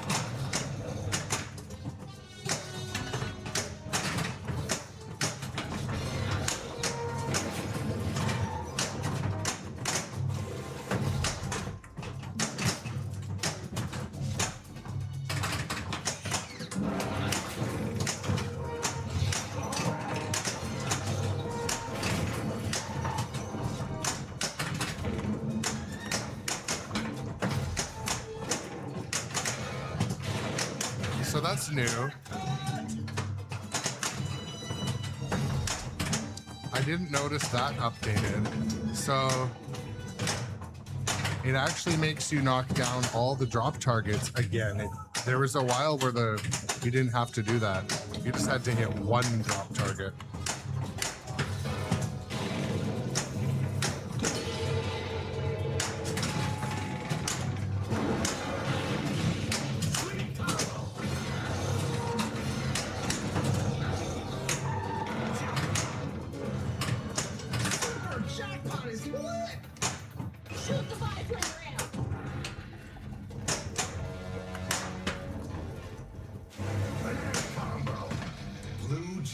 So that's new. I didn't notice that updated. So it actually makes you knock down all the drop targets again. There was a while where you didn't have to do that. You just had to hit one drop target.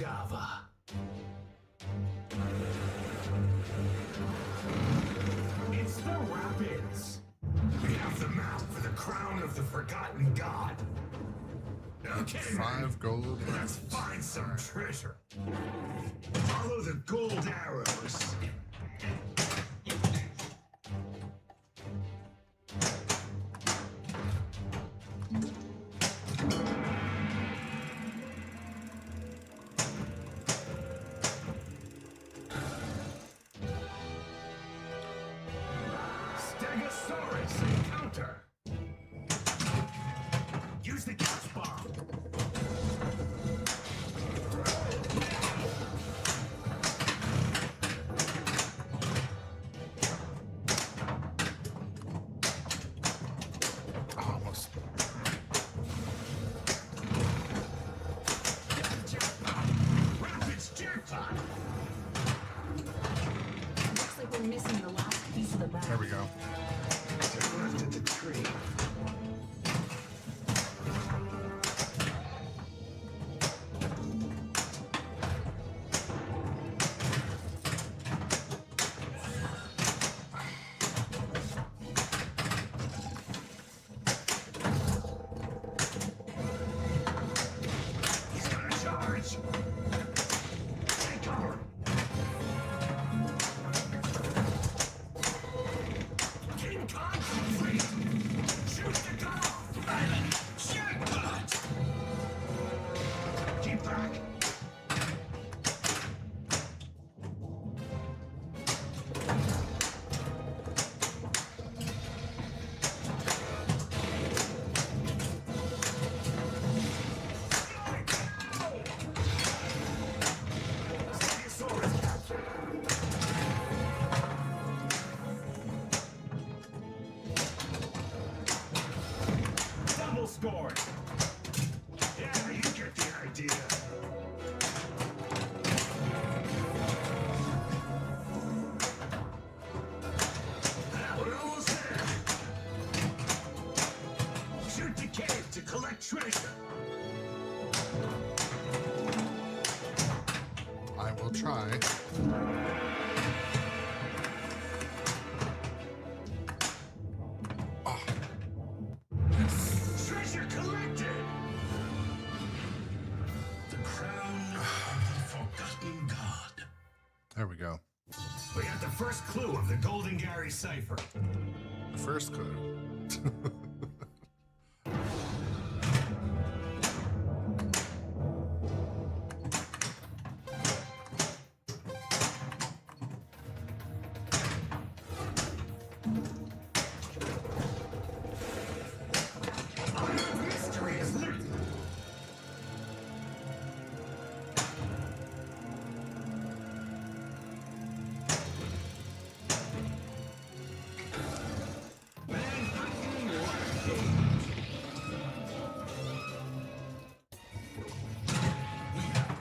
Java. It's the Rapids. We have the map for the crown of the forgotten god. Okay, 5 gold. let's find some treasure. Follow the gold arrows. Stegosaurus encounter. Use the gas bomb. Almost. Rapids jackpot. Looks like we're missing the last piece of the map. There we go. Turn left at the tree. He's gonna charge. Take cover. King Kong complete. Shoot the gun. Island jackpot. Keep back. Stegosaurus captured. Double scored. Yeah, you get the idea. We're almost there. Shoot the cave to collect treasure. I will try. Oh, Treasure collected. The crown of the forgotten god. there we go. We got the first clue of the Golden Gary cipher. The first clue. Our mystery is lit.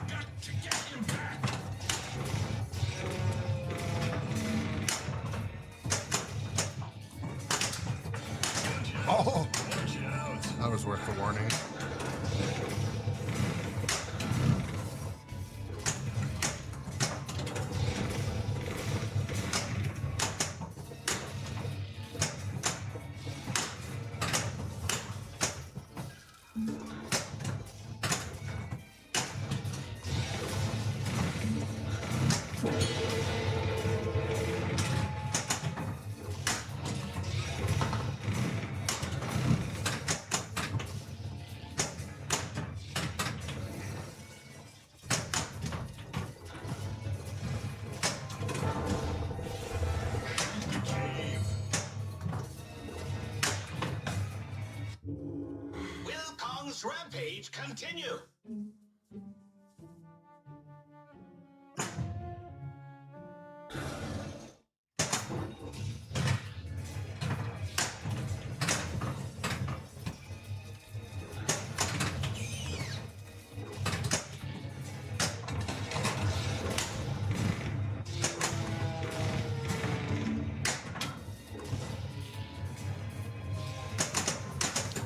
Got to get him back. Oh, Watch out. that was worth the warning. Will Kong's rampage continue?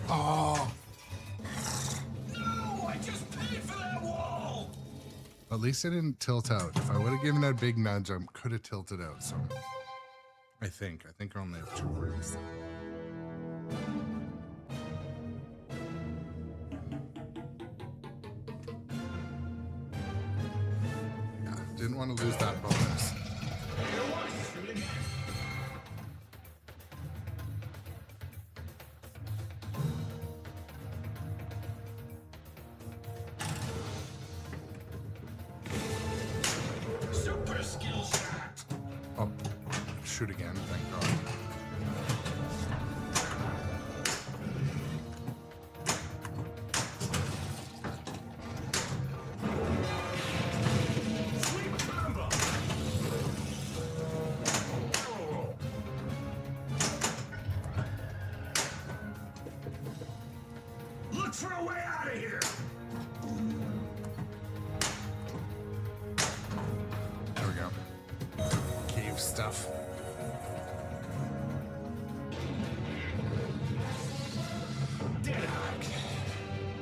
Oh, No, I just At least I didn't tilt out. If I would have given that a big nudge, I could have tilted out. So I think I only have 2 rooms. Yeah, didn't want to lose that bonus. Super skill shot. Oh, shoot again, thank God. Sweep combo. Barrel roll. Look for a way out of here. There we go. Cave stuff.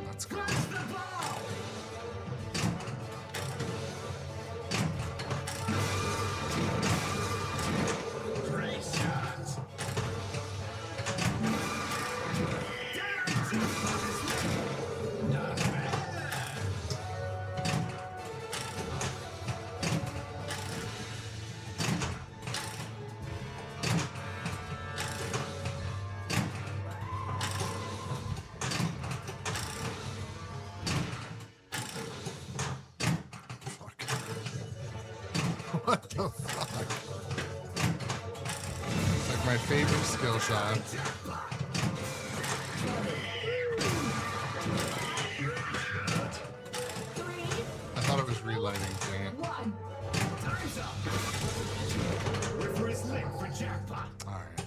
Let's go. Press the ball. Great shot. Not bad. Fuck. What the fuck? It's like my favorite skill shot. I thought it was relighting thing. Time's up. Reverse lit for jackpot. Alright.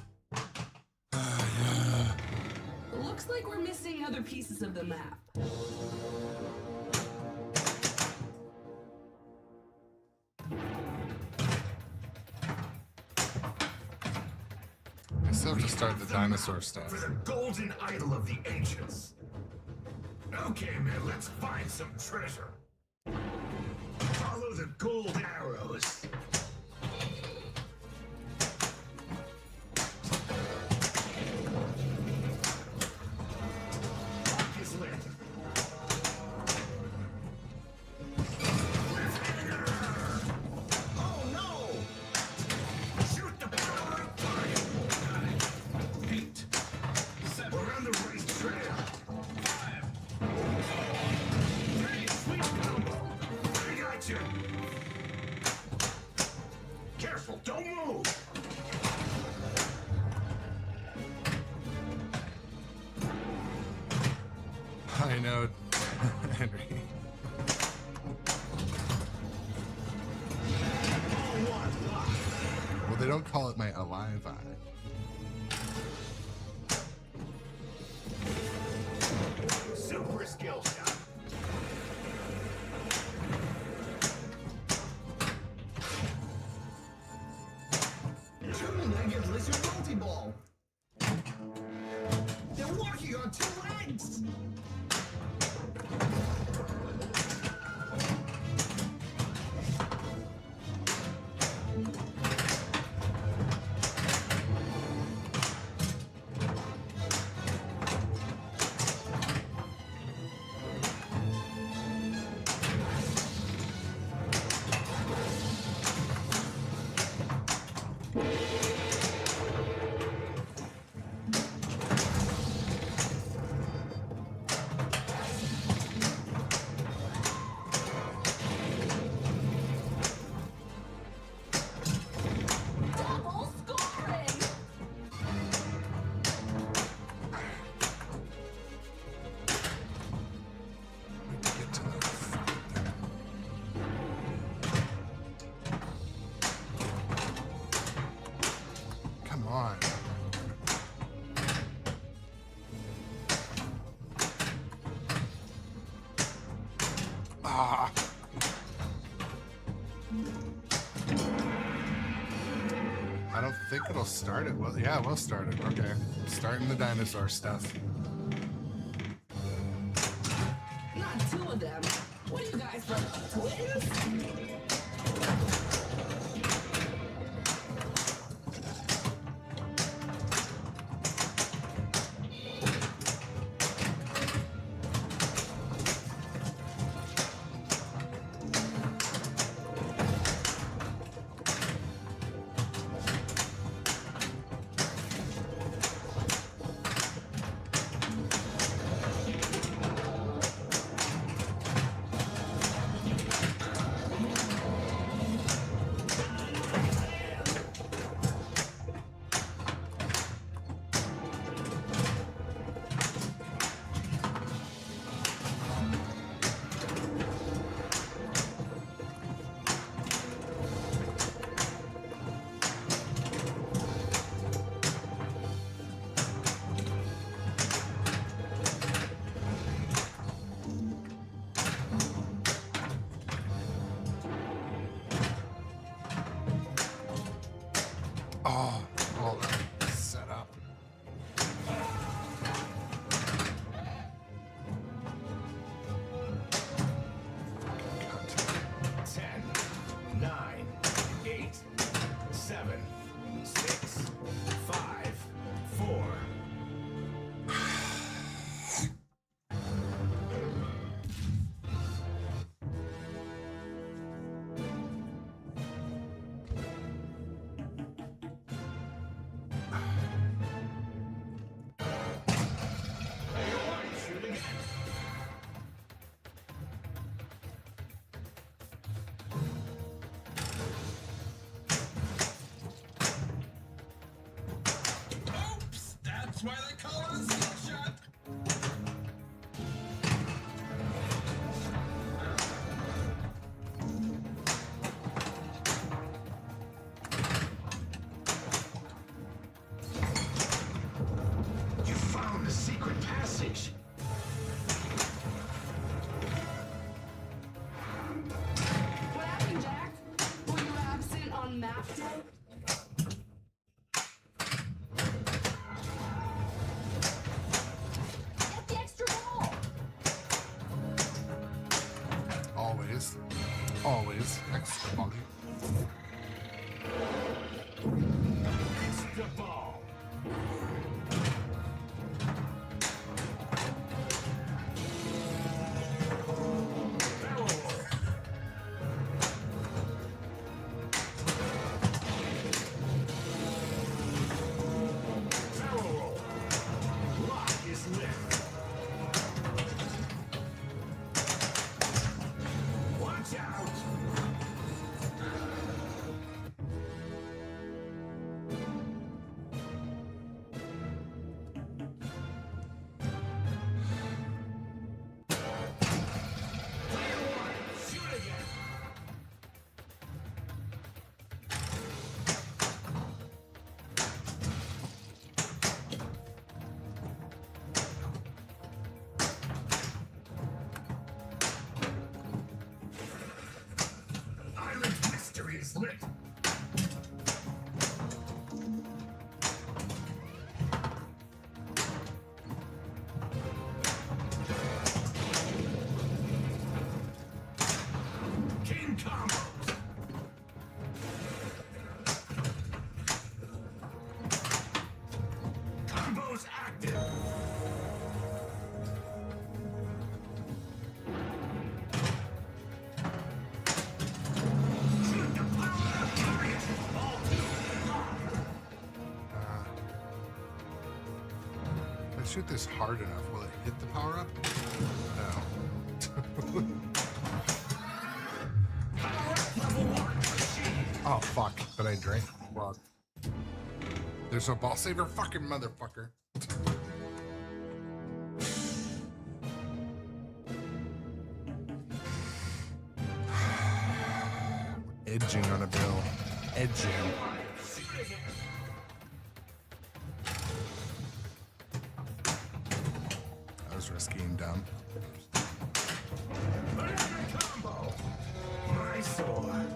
Looks like we're missing other pieces of the map. I still have to start the dinosaur For stuff. the golden idol of the ancients. Okay, man, let's find some treasure. Follow the gold arrows. Lock is lit. Cliffhanger! Oh no! Shoot the power of fire! 8, 7, We're on the right trail. 5, 3, sweet combo. I got you. Careful, don't move. I know, Henry. Well, they don't call it my alive eye. Super skill shot. Two-legged lizard multiball. They're walking on 2 legs. Double scoring! Get to the front there. Come on. Ah. I don't think it'll start it. Well, yeah, we'll start it. Okay. Starting the dinosaur stuff. Not 2 of them. What are you guys from Twitch? Oh, all that set up. Cut. 10, 9, 8, 7, 6, 5, 4. Oops, that's why they call it a slingshot. You found the secret passage. What happened, Jack? Were you absent on map day? Get the extra ball. Always extra buggy. Extra ball. Barrel roll. Barrel roll. Lock is lit. Watch out. Player one, shoot again. Island mystery is lit. King combos. Combos active. Shoot the power target. All If I shoot this hard enough, will it hit the power up? No. power up level 1 achieved. Oh fuck! But I drank. Well, there's a ball saver, fucking motherfucker. Edging on a bill. Edging. Shoot again. That was risky and dumb. Banana combo. My sword.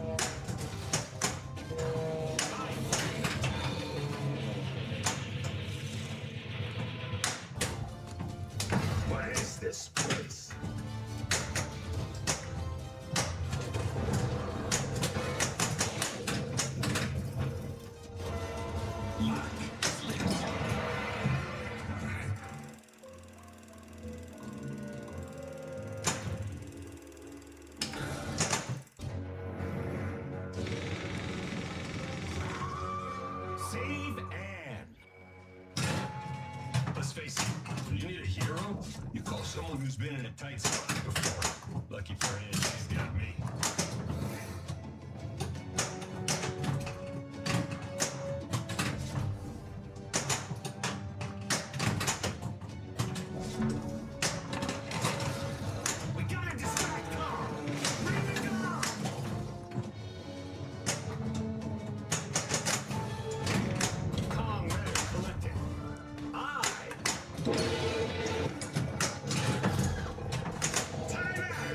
What is this place? Save Anne. Let's face it, when you need a hero, you call someone who's been in a tight spot before. Lucky for Anne, she's got me. We gotta distract Kong. Bring the gun. Kong letter collected. Time out.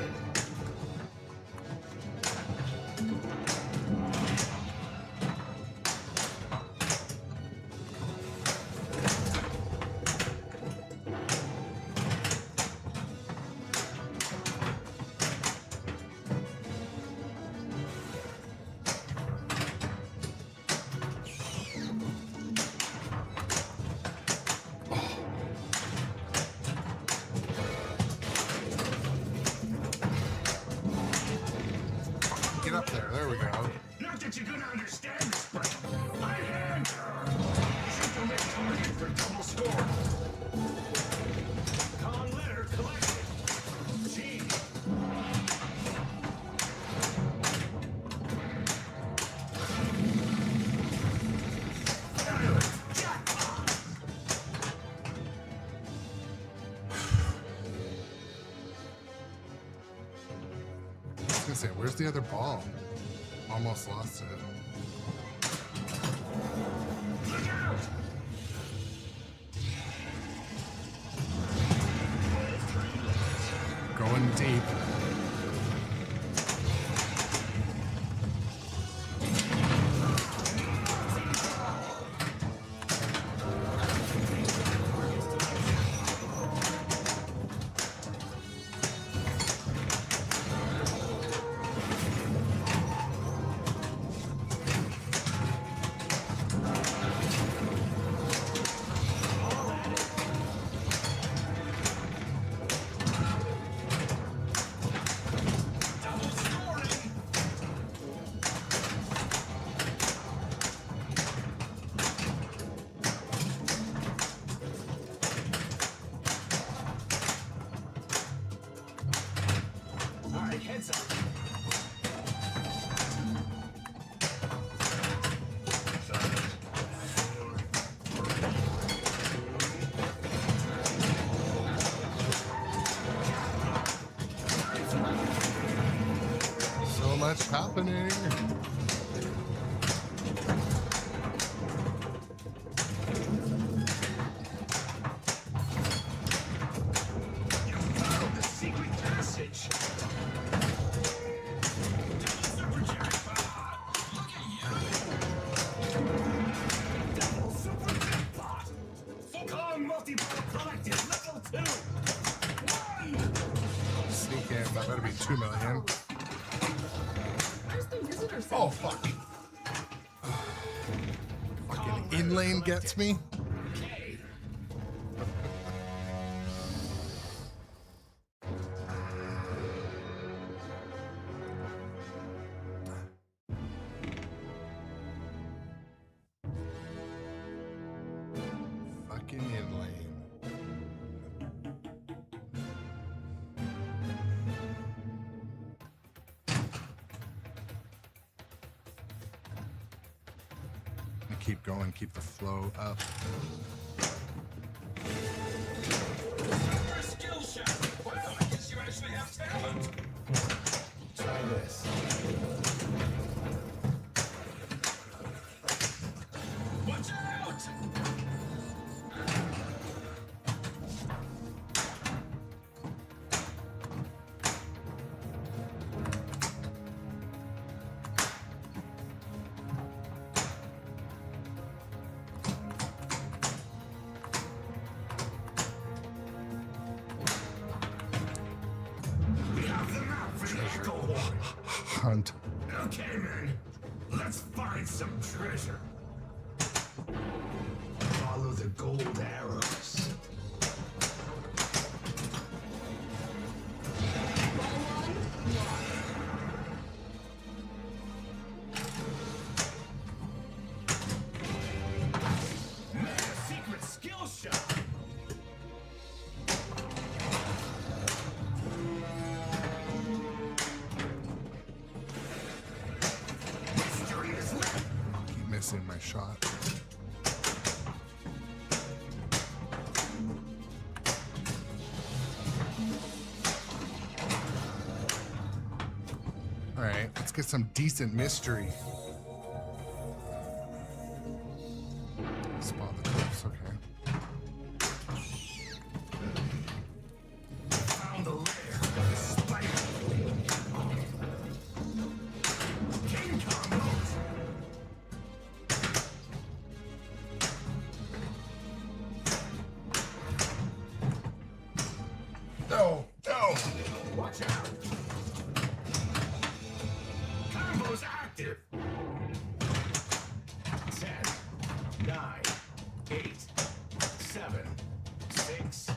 Get up there. There we go. Not that you're gonna understand this, but my hand. Shoot the mid target for double score. Con letter collected. G. Jackpot. I was gonna say, where's the other ball? Almost lost it. Look out! Going deep. Double scoring! All right, heads up. So much happening. You found the secret passage. Super jackpot. Look at you. Double super jackpot. Full Kong multiball collected level 2. 1. Sneak in. That better be 2 million. Where's the visitor center? Oh, fuck. Fucking in-lane gets me. Okay. Fucking in-lane. Keep going, keep the flow up. First skill shot. Wow, I guess you actually have talent. Try this. Watch out! We have the map for the Echo Horn. Hunt. Okay, man. Let's find some treasure. Follow the gold arrows. missing my shot. All right, let's get some decent mystery. Spot the clips, okay. Found the lair of the spider. King combos. No, no. Watch out. Combos active. 10, 9, 8, 7, 6,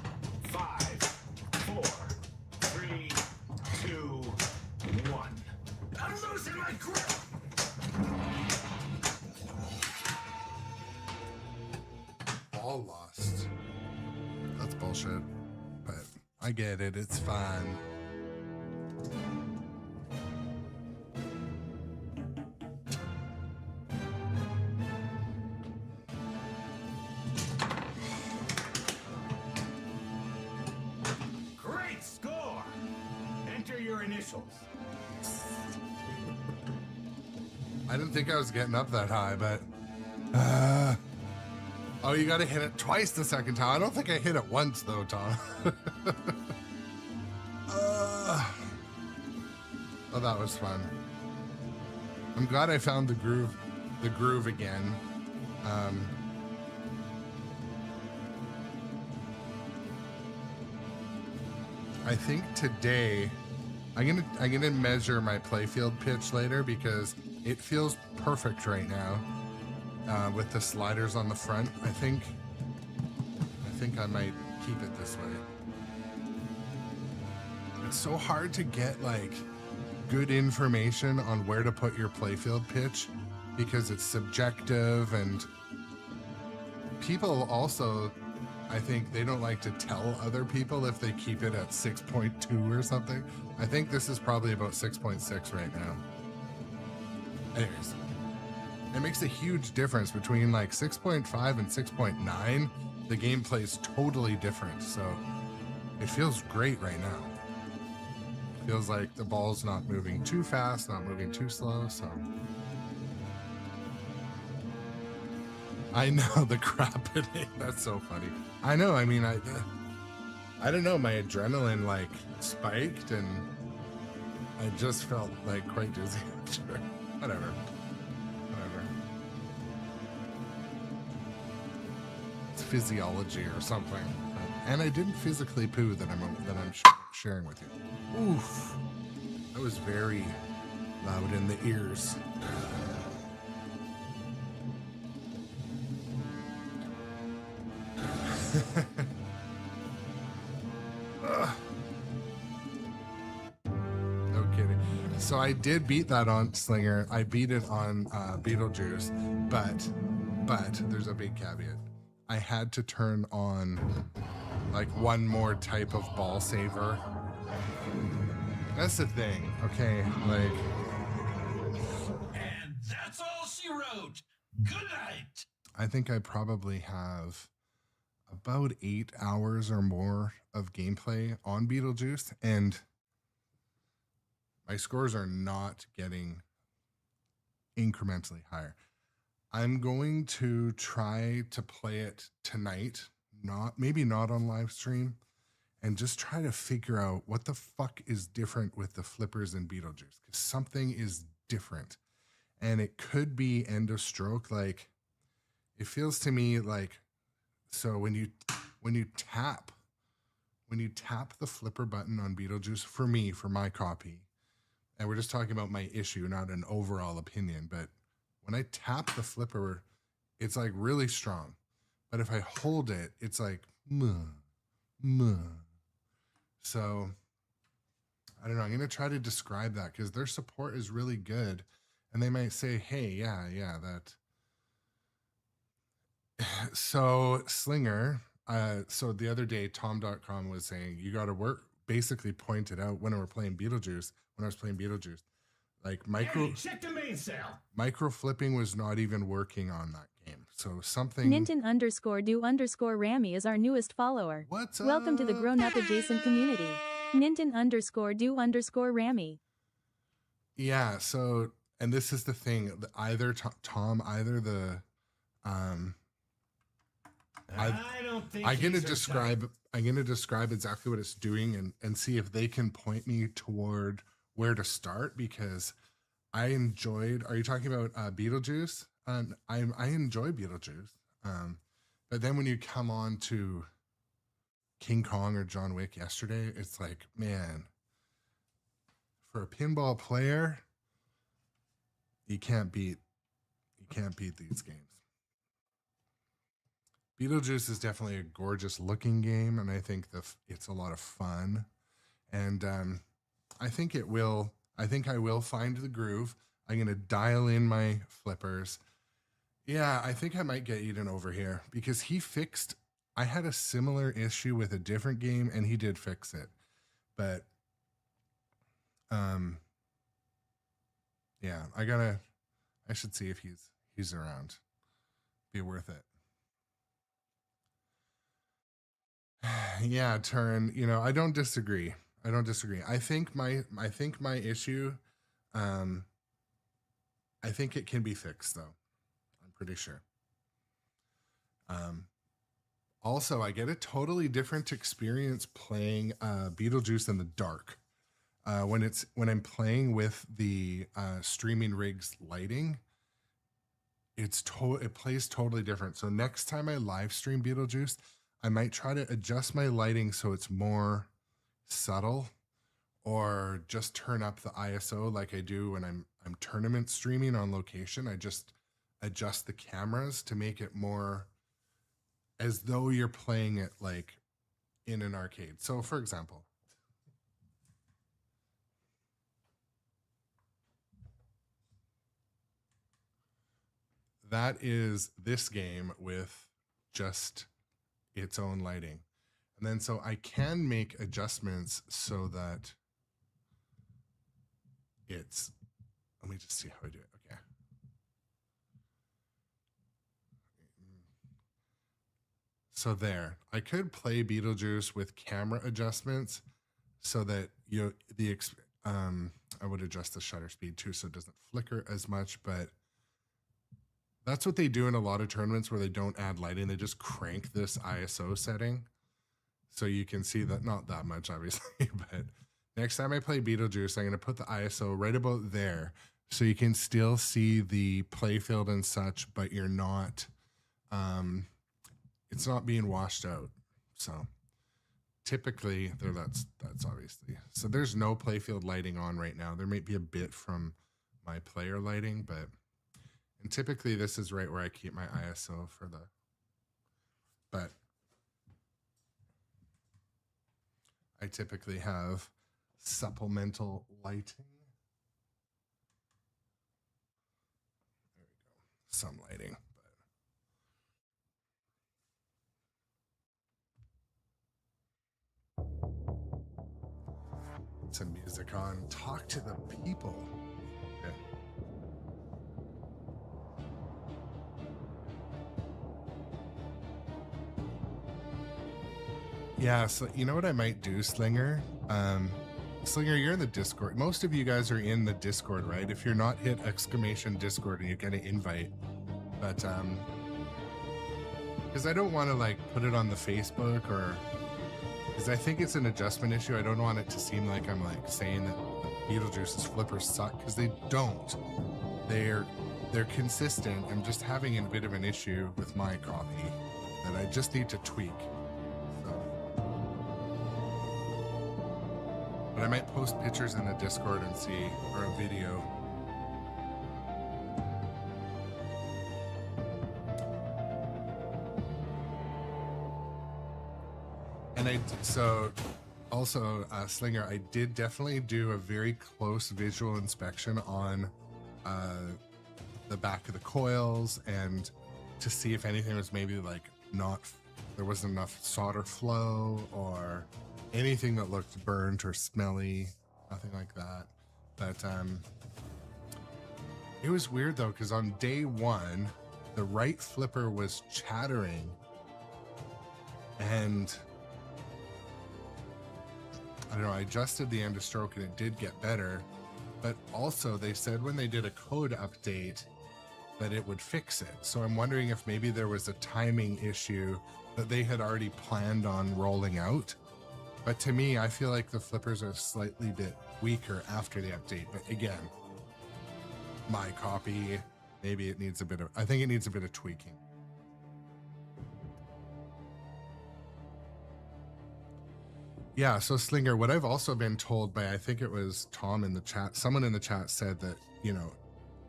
5, 4, 3, 2, 1. I'm losing my grip. All lost. That's bullshit. But I get it. It's fine. Great score. Enter your initials. I didn't think I was getting up that high, but oh, you got to hit it twice the second time. I don't think I hit it once though, Tom. Oh, that was fun. I'm glad I found the groove again. I think today I'm gonna measure my playfield pitch later because it feels perfect right now with the sliders on the front. I think I might keep it this way. It's so hard to get like good information on where to put your playfield pitch because it's subjective, and people also, I think they don't like to tell other people if they keep it at 6.2 or something. I think this is probably about 6.6 right now. Anyways, it makes a huge difference between like 6.5 and 6.9. The gameplay is totally different, so it feels great right now. Feels like the ball's not moving too fast, not moving too slow, so. I know the crap it is. That's so funny. I know, I mean, I don't know, my adrenaline like spiked and I just felt like quite dizzy. Sure. Whatever. It's physiology or something. And I didn't physically poo that I'm sharing with you. Oof. That was very loud in the ears. No kidding. So I did beat that on Slinger. I beat it on Beetlejuice, but there's a big caveat. I had to turn on like one more type of ball saver. That's the thing, okay? Like, And that's all she wrote. Good night. I think I probably have about 8 hours or more of gameplay on Beetlejuice, and my scores are not getting incrementally higher. I'm going to try to play it tonight, maybe not on live stream, and just try to figure out what the fuck is different with the flippers in Beetlejuice, because something is different, and it could be end of stroke. Like, it feels to me like, so when you tap the flipper button on Beetlejuice, for my copy, and we're just talking about my issue, not an overall opinion, but when I tap the flipper, it's like really strong. But if I hold it, it's like, So, I don't know. I'm going to try to describe that because their support is really good. And they might say, hey, yeah, that. So, Slinger, so the other day, Tom.com was saying, you got to work, basically pointed out when I was playing Beetlejuice, Like Hey, check the mainsail. micro flipping was not even working on that game. So something. Ninten_do_Rami is our newest follower. What's Welcome to the up? GrownupAdjacent community. Ninten_do_Rami. Yeah. So, and this is the thing. Either Tom, either the I don't think I'm gonna he's our describe. I'm gonna describe exactly what it's doing and see if they can point me toward where to start, because I enjoyed. Are you talking about Beetlejuice? I enjoy Beetlejuice. But then when you come on to King Kong or John Wick yesterday, it's like, man, for a pinball player, you can't beat these games. Beetlejuice is definitely a gorgeous looking game, and I think it's a lot of fun. And I think I will find the groove. I'm going to dial in my flippers. Yeah, I think I might get Eden over here because I had a similar issue with a different game and he did fix it. But yeah, I should see if he's around. Be worth it. Yeah, Turn, I don't disagree. I think my issue, I think it can be fixed though. I'm pretty sure. Also, I get a totally different experience playing Beetlejuice in the dark. When I'm playing with the streaming rig's lighting, it plays totally different. So next time I live stream Beetlejuice, I might try to adjust my lighting so it's more subtle, or just turn up the ISO like I do when I'm tournament streaming on location. I just adjust the cameras to make it more as though you're playing it like in an arcade. So for example, that is this game with just its own lighting. And then so I can make adjustments so that let me just see how I do it. Okay. So there, I could play Beetlejuice with camera adjustments so that I would adjust the shutter speed too so it doesn't flicker as much, but that's what they do in a lot of tournaments where they don't add lighting. They just crank this ISO setting. So you can see that, not that much obviously, but next time I play Beetlejuice, I'm going to put the ISO right about there so you can still see the playfield and such, but you're not, it's not being washed out. So typically that's obviously, so there's no playfield lighting on right now. There might be a bit from my player lighting, and typically this is right where I keep my ISO but I typically have supplemental lighting. There we go. Some lighting. Put some music on. Talk to the people. Okay. Yeah, so you know what I might do, Slinger? Slinger, you're in the Discord. Most of you guys are in the Discord, right? If you're not, hit !Discord and you get an invite. But because I don't want to like put it on the Facebook, or because I think it's an adjustment issue. I don't want it to seem like I'm like saying that Beetlejuice's flippers suck, because they don't. They're consistent. I'm just having a bit of an issue with my copy that I just need to tweak. But I might post pictures in the Discord and see, or a video. And also, Slinger, I did definitely do a very close visual inspection on the back of the coils, and to see if anything was maybe like there wasn't enough solder flow or anything that looked burnt or smelly, nothing like that. But it was weird though, because on day one, the right flipper was chattering, and I don't know, I adjusted the end of stroke and it did get better. But also they said when they did a code update that it would fix it. So I'm wondering if maybe there was a timing issue that they had already planned on rolling out. But to me, I feel like the flippers are slightly bit weaker after the update. But again, my copy, maybe it needs a bit of, I think it needs a bit of tweaking. Yeah, so Slinger, what I've also been told by, I think it was Tom in the chat, someone in the chat said that, you know,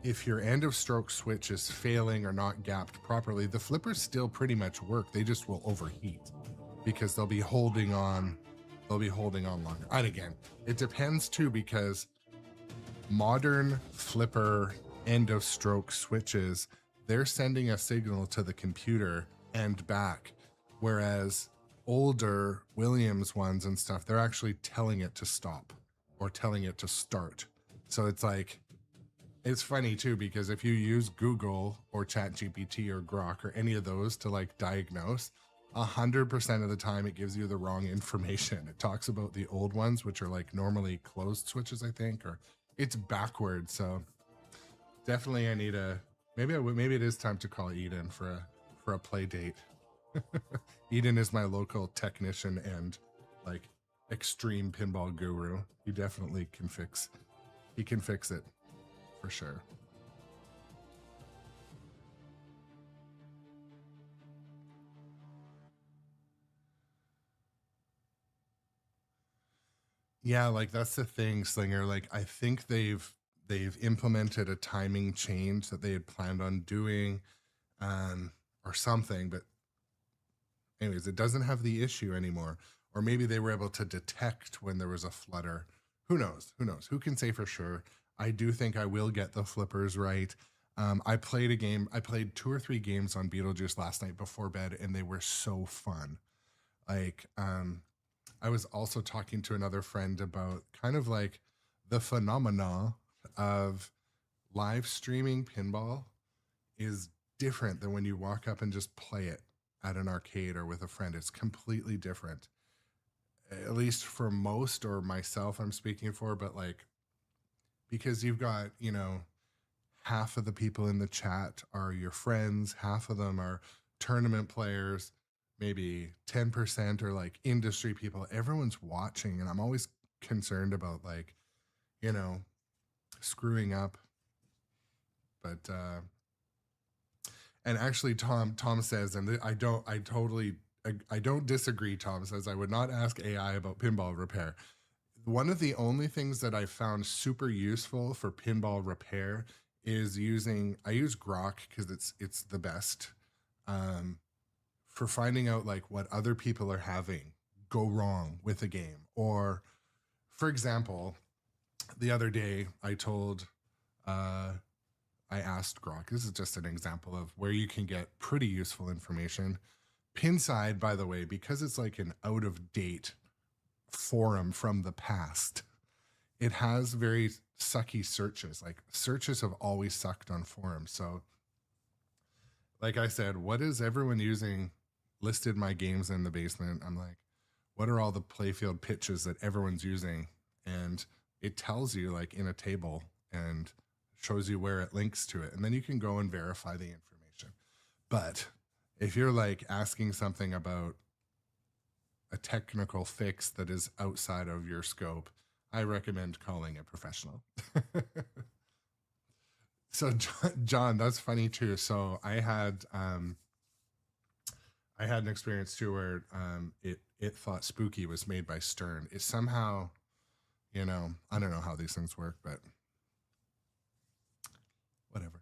if your end of stroke switch is failing or not gapped properly, the flippers still pretty much work. They just will overheat because they'll be holding on longer. And again, it depends too, because modern flipper end of stroke switches, they're sending a signal to the computer and back, whereas older Williams ones and stuff, they're actually telling it to stop or telling it to start. So it's like, it's funny too, because if you use Google or ChatGPT or Grok or any of those to like diagnose, 100% of the time it gives you the wrong information. It talks about the old ones, which are like normally closed switches, I think, or it's backwards. So definitely I need a, maybe it is time to call Eden for a play date. Eden is my local technician and like extreme pinball guru. He definitely can fix it for sure. Yeah, like that's the thing, Slinger. Like I think they've implemented a timing change that they had planned on doing, or something, but anyways, it doesn't have the issue anymore. Or maybe they were able to detect when there was a flutter. Who knows? Who can say for sure? I do think I will get the flippers right. I played 2 or 3 games on Beetlejuice last night before bed, and they were so fun. Like, I was also talking to another friend about kind of like the phenomena of live streaming pinball is different than when you walk up and just play it at an arcade or with a friend. It's completely different, at least for most, or myself I'm speaking for, but like, because you've got, you know, half of the people in the chat are your friends, half of them are tournament players, maybe 10% are like industry people. Everyone's watching, and I'm always concerned about like, you know, screwing up. But and actually Tom says, and I don't disagree. Tom says, I would not ask AI about pinball repair. One of the only things that I found super useful for pinball repair is I use Grok because it's the best, for finding out like what other people are having go wrong with a game. Or for example, the other day I asked Grok, this is just an example of where you can get pretty useful information. Pinside, by the way, because it's like an out of date forum from the past, it has very sucky searches. Like searches have always sucked on forums. So like I said, what is everyone using? Listed my games in the basement. I'm like, what are all the playfield pitches that everyone's using? And it tells you like in a table and shows you where it links to it. And then you can go and verify the information. But if you're like asking something about a technical fix that is outside of your scope, I recommend calling a professional. So John, that's funny too. So I had an experience too where it thought Spooky was made by Stern. It somehow, you know, I don't know how these things work, but whatever.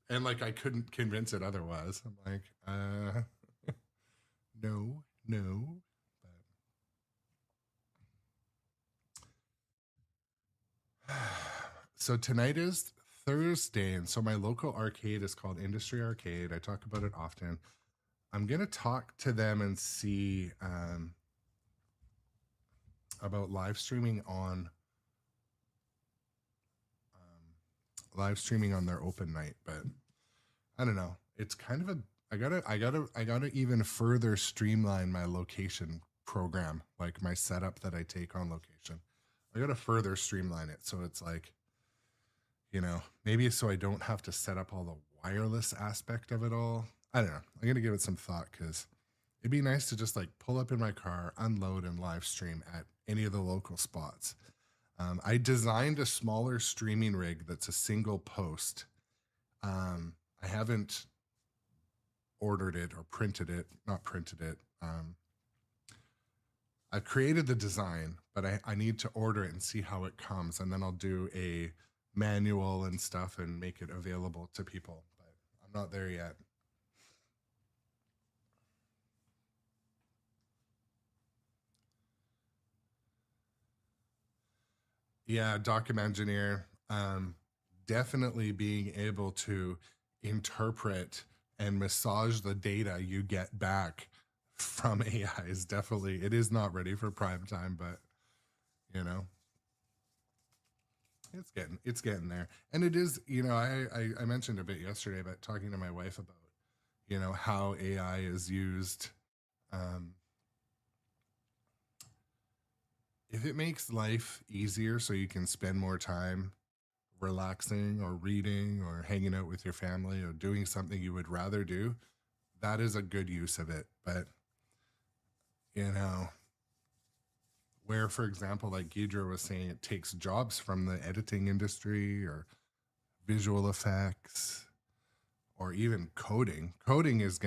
And like I couldn't convince it otherwise. I'm like, no. But so tonight is Thursday, and so my local arcade is called Industry Arcade. I talk about it often. I'm gonna talk to them and see about live streaming on their open night, but I don't know. It's kind of a I gotta even further streamline my location program, like my setup that I take on location. I gotta further streamline it so it's like, you know, maybe so I don't have to set up all the wireless aspect of it all. I don't know. I'm gonna give it some thought because it'd be nice to just like pull up in my car, unload, and live stream at any of the local spots. I designed a smaller streaming rig that's a single post. I haven't ordered it or printed it, not printed it. I've created the design, but I need to order it and see how it comes. And then I'll do a manual and stuff and make it available to people. But I'm not there yet. Yeah, Document Engineer. Definitely being able to interpret and massage the data you get back from AI is definitely, it is not ready for prime time, but you know, it's getting there. And it is, you know, I mentioned a bit yesterday about talking to my wife about, you know, how AI is used. If it makes life easier so you can spend more time relaxing or reading or hanging out with your family or doing something you would rather do, that is a good use of it. But, you know, where, for example, like Gidra was saying, it takes jobs from the editing industry or visual effects or even coding. Coding is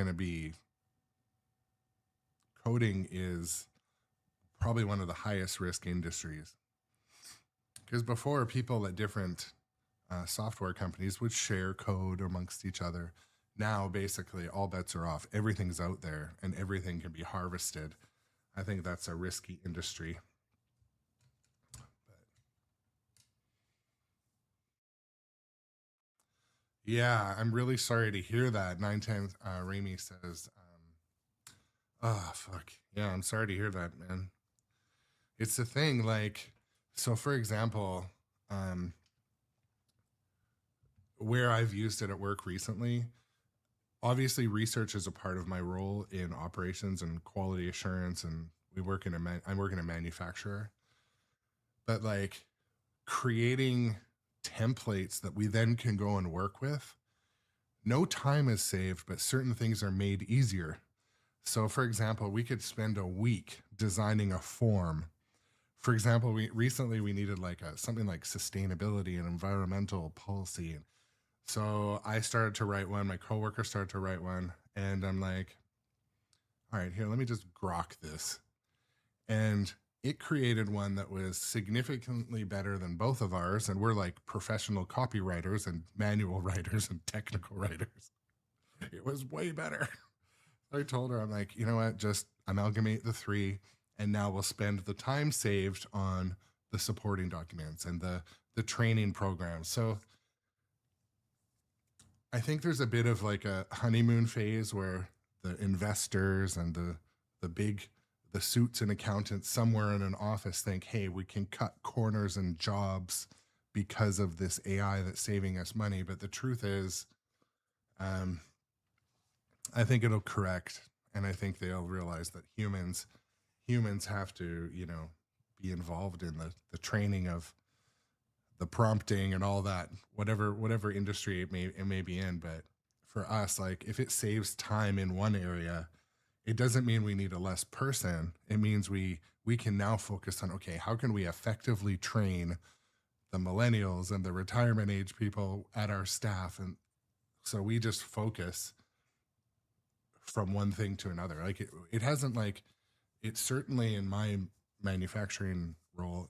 probably one of the highest risk industries. Because before, people at different software companies would share code amongst each other. Now, basically, all bets are off. Everything's out there and everything can be harvested. I think that's a risky industry. But yeah, I'm really sorry to hear that. 9 times, Rami says, oh, fuck. Yeah, I'm sorry to hear that, man. It's the thing, like, so for example, where I've used it at work recently, obviously research is a part of my role in operations and quality assurance, and I work in a manufacturer, but like creating templates that we then can go and work with, no time is saved, but certain things are made easier. So for example, we could spend a week designing a form. For example, we needed like something like sustainability and environmental policy. And so I started to write one, my coworker started to write one, and I'm like, all right, here, let me just grok this. And it created one that was significantly better than both of ours. And we're like professional copywriters and manual writers and technical writers. It was way better. I told her, I'm like, you know what, just amalgamate the three, and now we'll spend the time saved on the supporting documents and the training program. So I think there's a bit of like a honeymoon phase where the investors and the suits and accountants somewhere in an office think, hey, we can cut corners and jobs because of this AI that's saving us money. But the truth is, I think it'll correct, and I think they'll realize that humans have to, you know, be involved in the training of the prompting and all that, whatever industry it may be in. But for us, like if it saves time in one area, it doesn't mean we need a less person. It means we can now focus on, okay, how can we effectively train the millennials and the retirement age people at our staff? And so we just focus from one thing to another. Like it hasn't, like, it's certainly in my manufacturing role,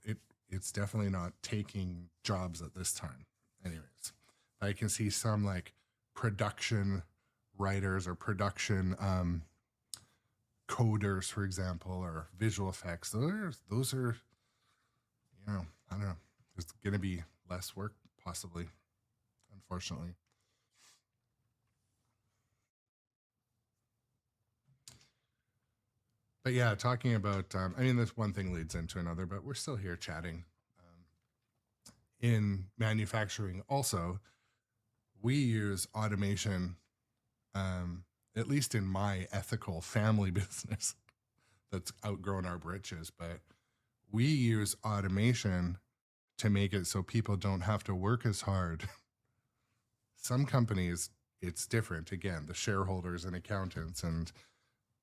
it's definitely not taking jobs at this time. Anyways, I can see some like production writers or production coders, for example, or visual effects. Those are, you know, I don't know. There's going to be less work possibly, unfortunately. But But yeah, talking about, I mean, this one thing leads into another, but we're still here chatting. In manufacturing also, we use automation, at least in my ethical family business that's outgrown our britches, but we use automation to make it so people don't have to work as hard. Some companies, it's different. Again, the shareholders and accountants and,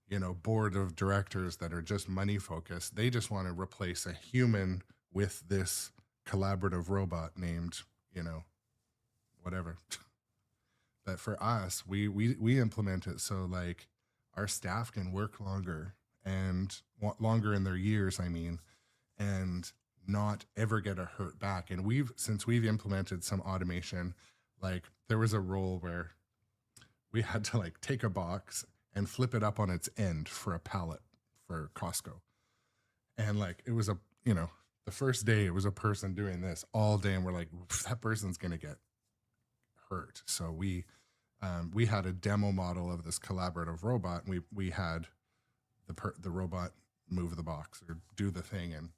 you know, board of directors that are just money focused, they just want to replace a human with this collaborative robot named, you know, whatever. But for us, we implement it so like our staff can work longer and longer in their years, I mean, and not ever get a hurt back. And since we've implemented some automation, like there was a role where we had to like take a box and flip it up on its end for a pallet for Costco. And like, it was the first day it was a person doing this all day. And we're like, that person's going to get hurt. So we had a demo model of this collaborative robot, and we had the robot move the box or do the thing. And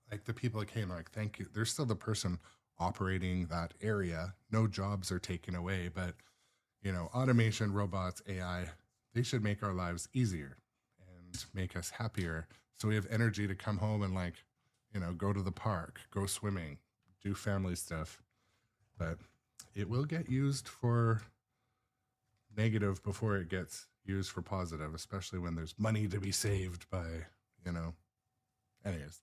like the people that came, like, thank you. There's still the person operating that area. No jobs are taken away, but you know, automation, robots, AI, they should make our lives easier and make us happier. So we have energy to come home and like, you know, go to the park, go swimming, do family stuff. But it will get used for negative before it gets used for positive, especially when there's money to be saved by, you know, anyways.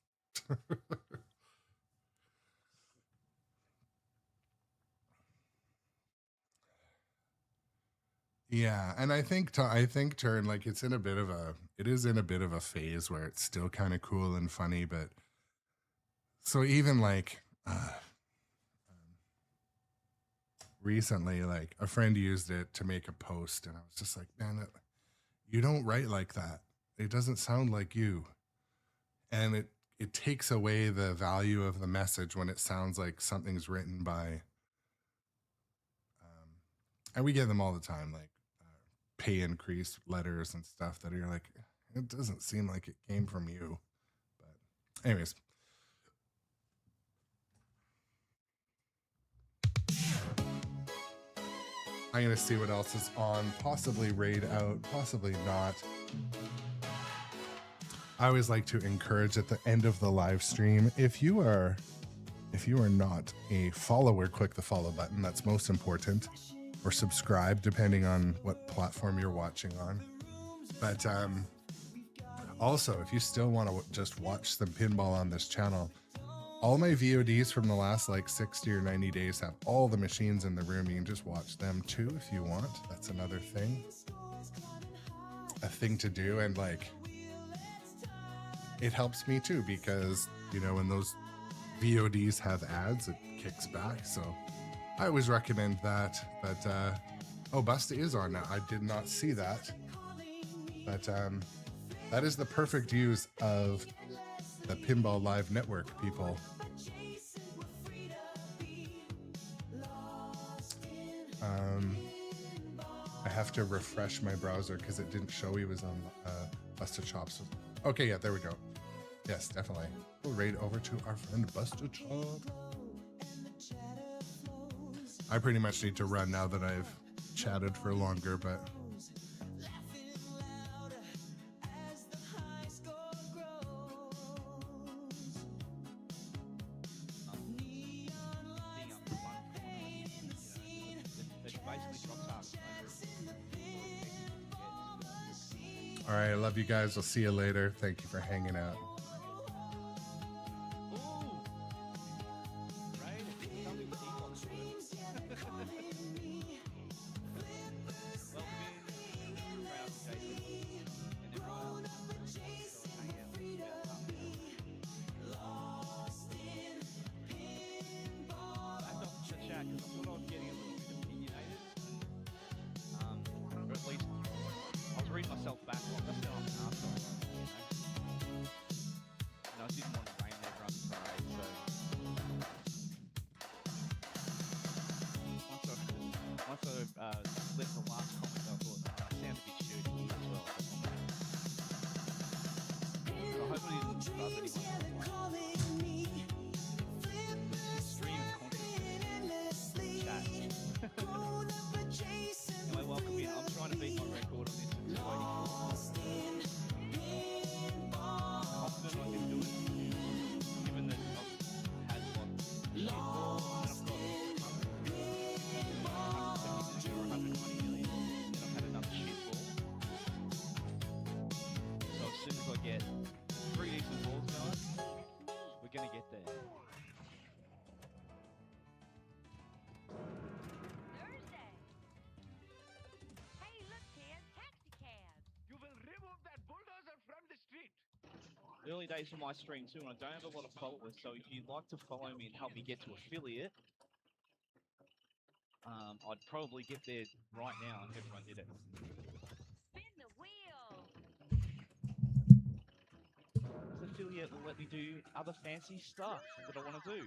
Yeah, and I think Turn, like it is in a bit of a phase where it's still kind of cool and funny, but so even like recently, like a friend used it to make a post, and I was just like, man, you don't write like that. It doesn't sound like you, and it takes away the value of the message when it sounds like something's written by. And we get them all the time, like pay increase letters and stuff that you're like, it doesn't seem like it came from you. But anyways. I'm going to see what else is on, possibly raid out, possibly not. I always like to encourage at the end of the live stream, if you are not a follower, click the follow button. That's most important. Or subscribe, depending on what platform you're watching on. But also, if you still want to just watch some pinball on this channel, all my VODs from the last like 60 or 90 days have all the machines in the room. You can just watch them too if you want. That's another thing. A thing to do, and like it helps me too, because you know, when those VODs have ads, it kicks back. So I always recommend that. But oh, Busta is on now. I did not see that. But that is the perfect use of the Pinball Live Network, people. I have to refresh my browser because it didn't show he was on Busta Chops. Okay, yeah, there we go. Yes, definitely. We'll raid over to our friend Busta Chop. I pretty much need to run now that I've chatted for longer, but all right, I love you guys. I'll see you later. Thank you for hanging out. anyone. Stream content. Chat. Anyway, welcome in. I'm trying to beat my record on this. I'm confident I can do it, given that I've had lots of shit balls, and I've got 170 or 120 million, and I've had another shit ball. So as soon as I get 3 decent balls going, we're gonna get there. Thursday. Hey, look, Ted, taxi cab. You will remove that bulldozer from the street. Early days of my stream too, and I don't have a lot of followers, so if you'd like to follow me and help me get to affiliate, I'd probably get there right now if everyone did it. Spin the wheel. This affiliate will let me do other fancy stuff that I want to do.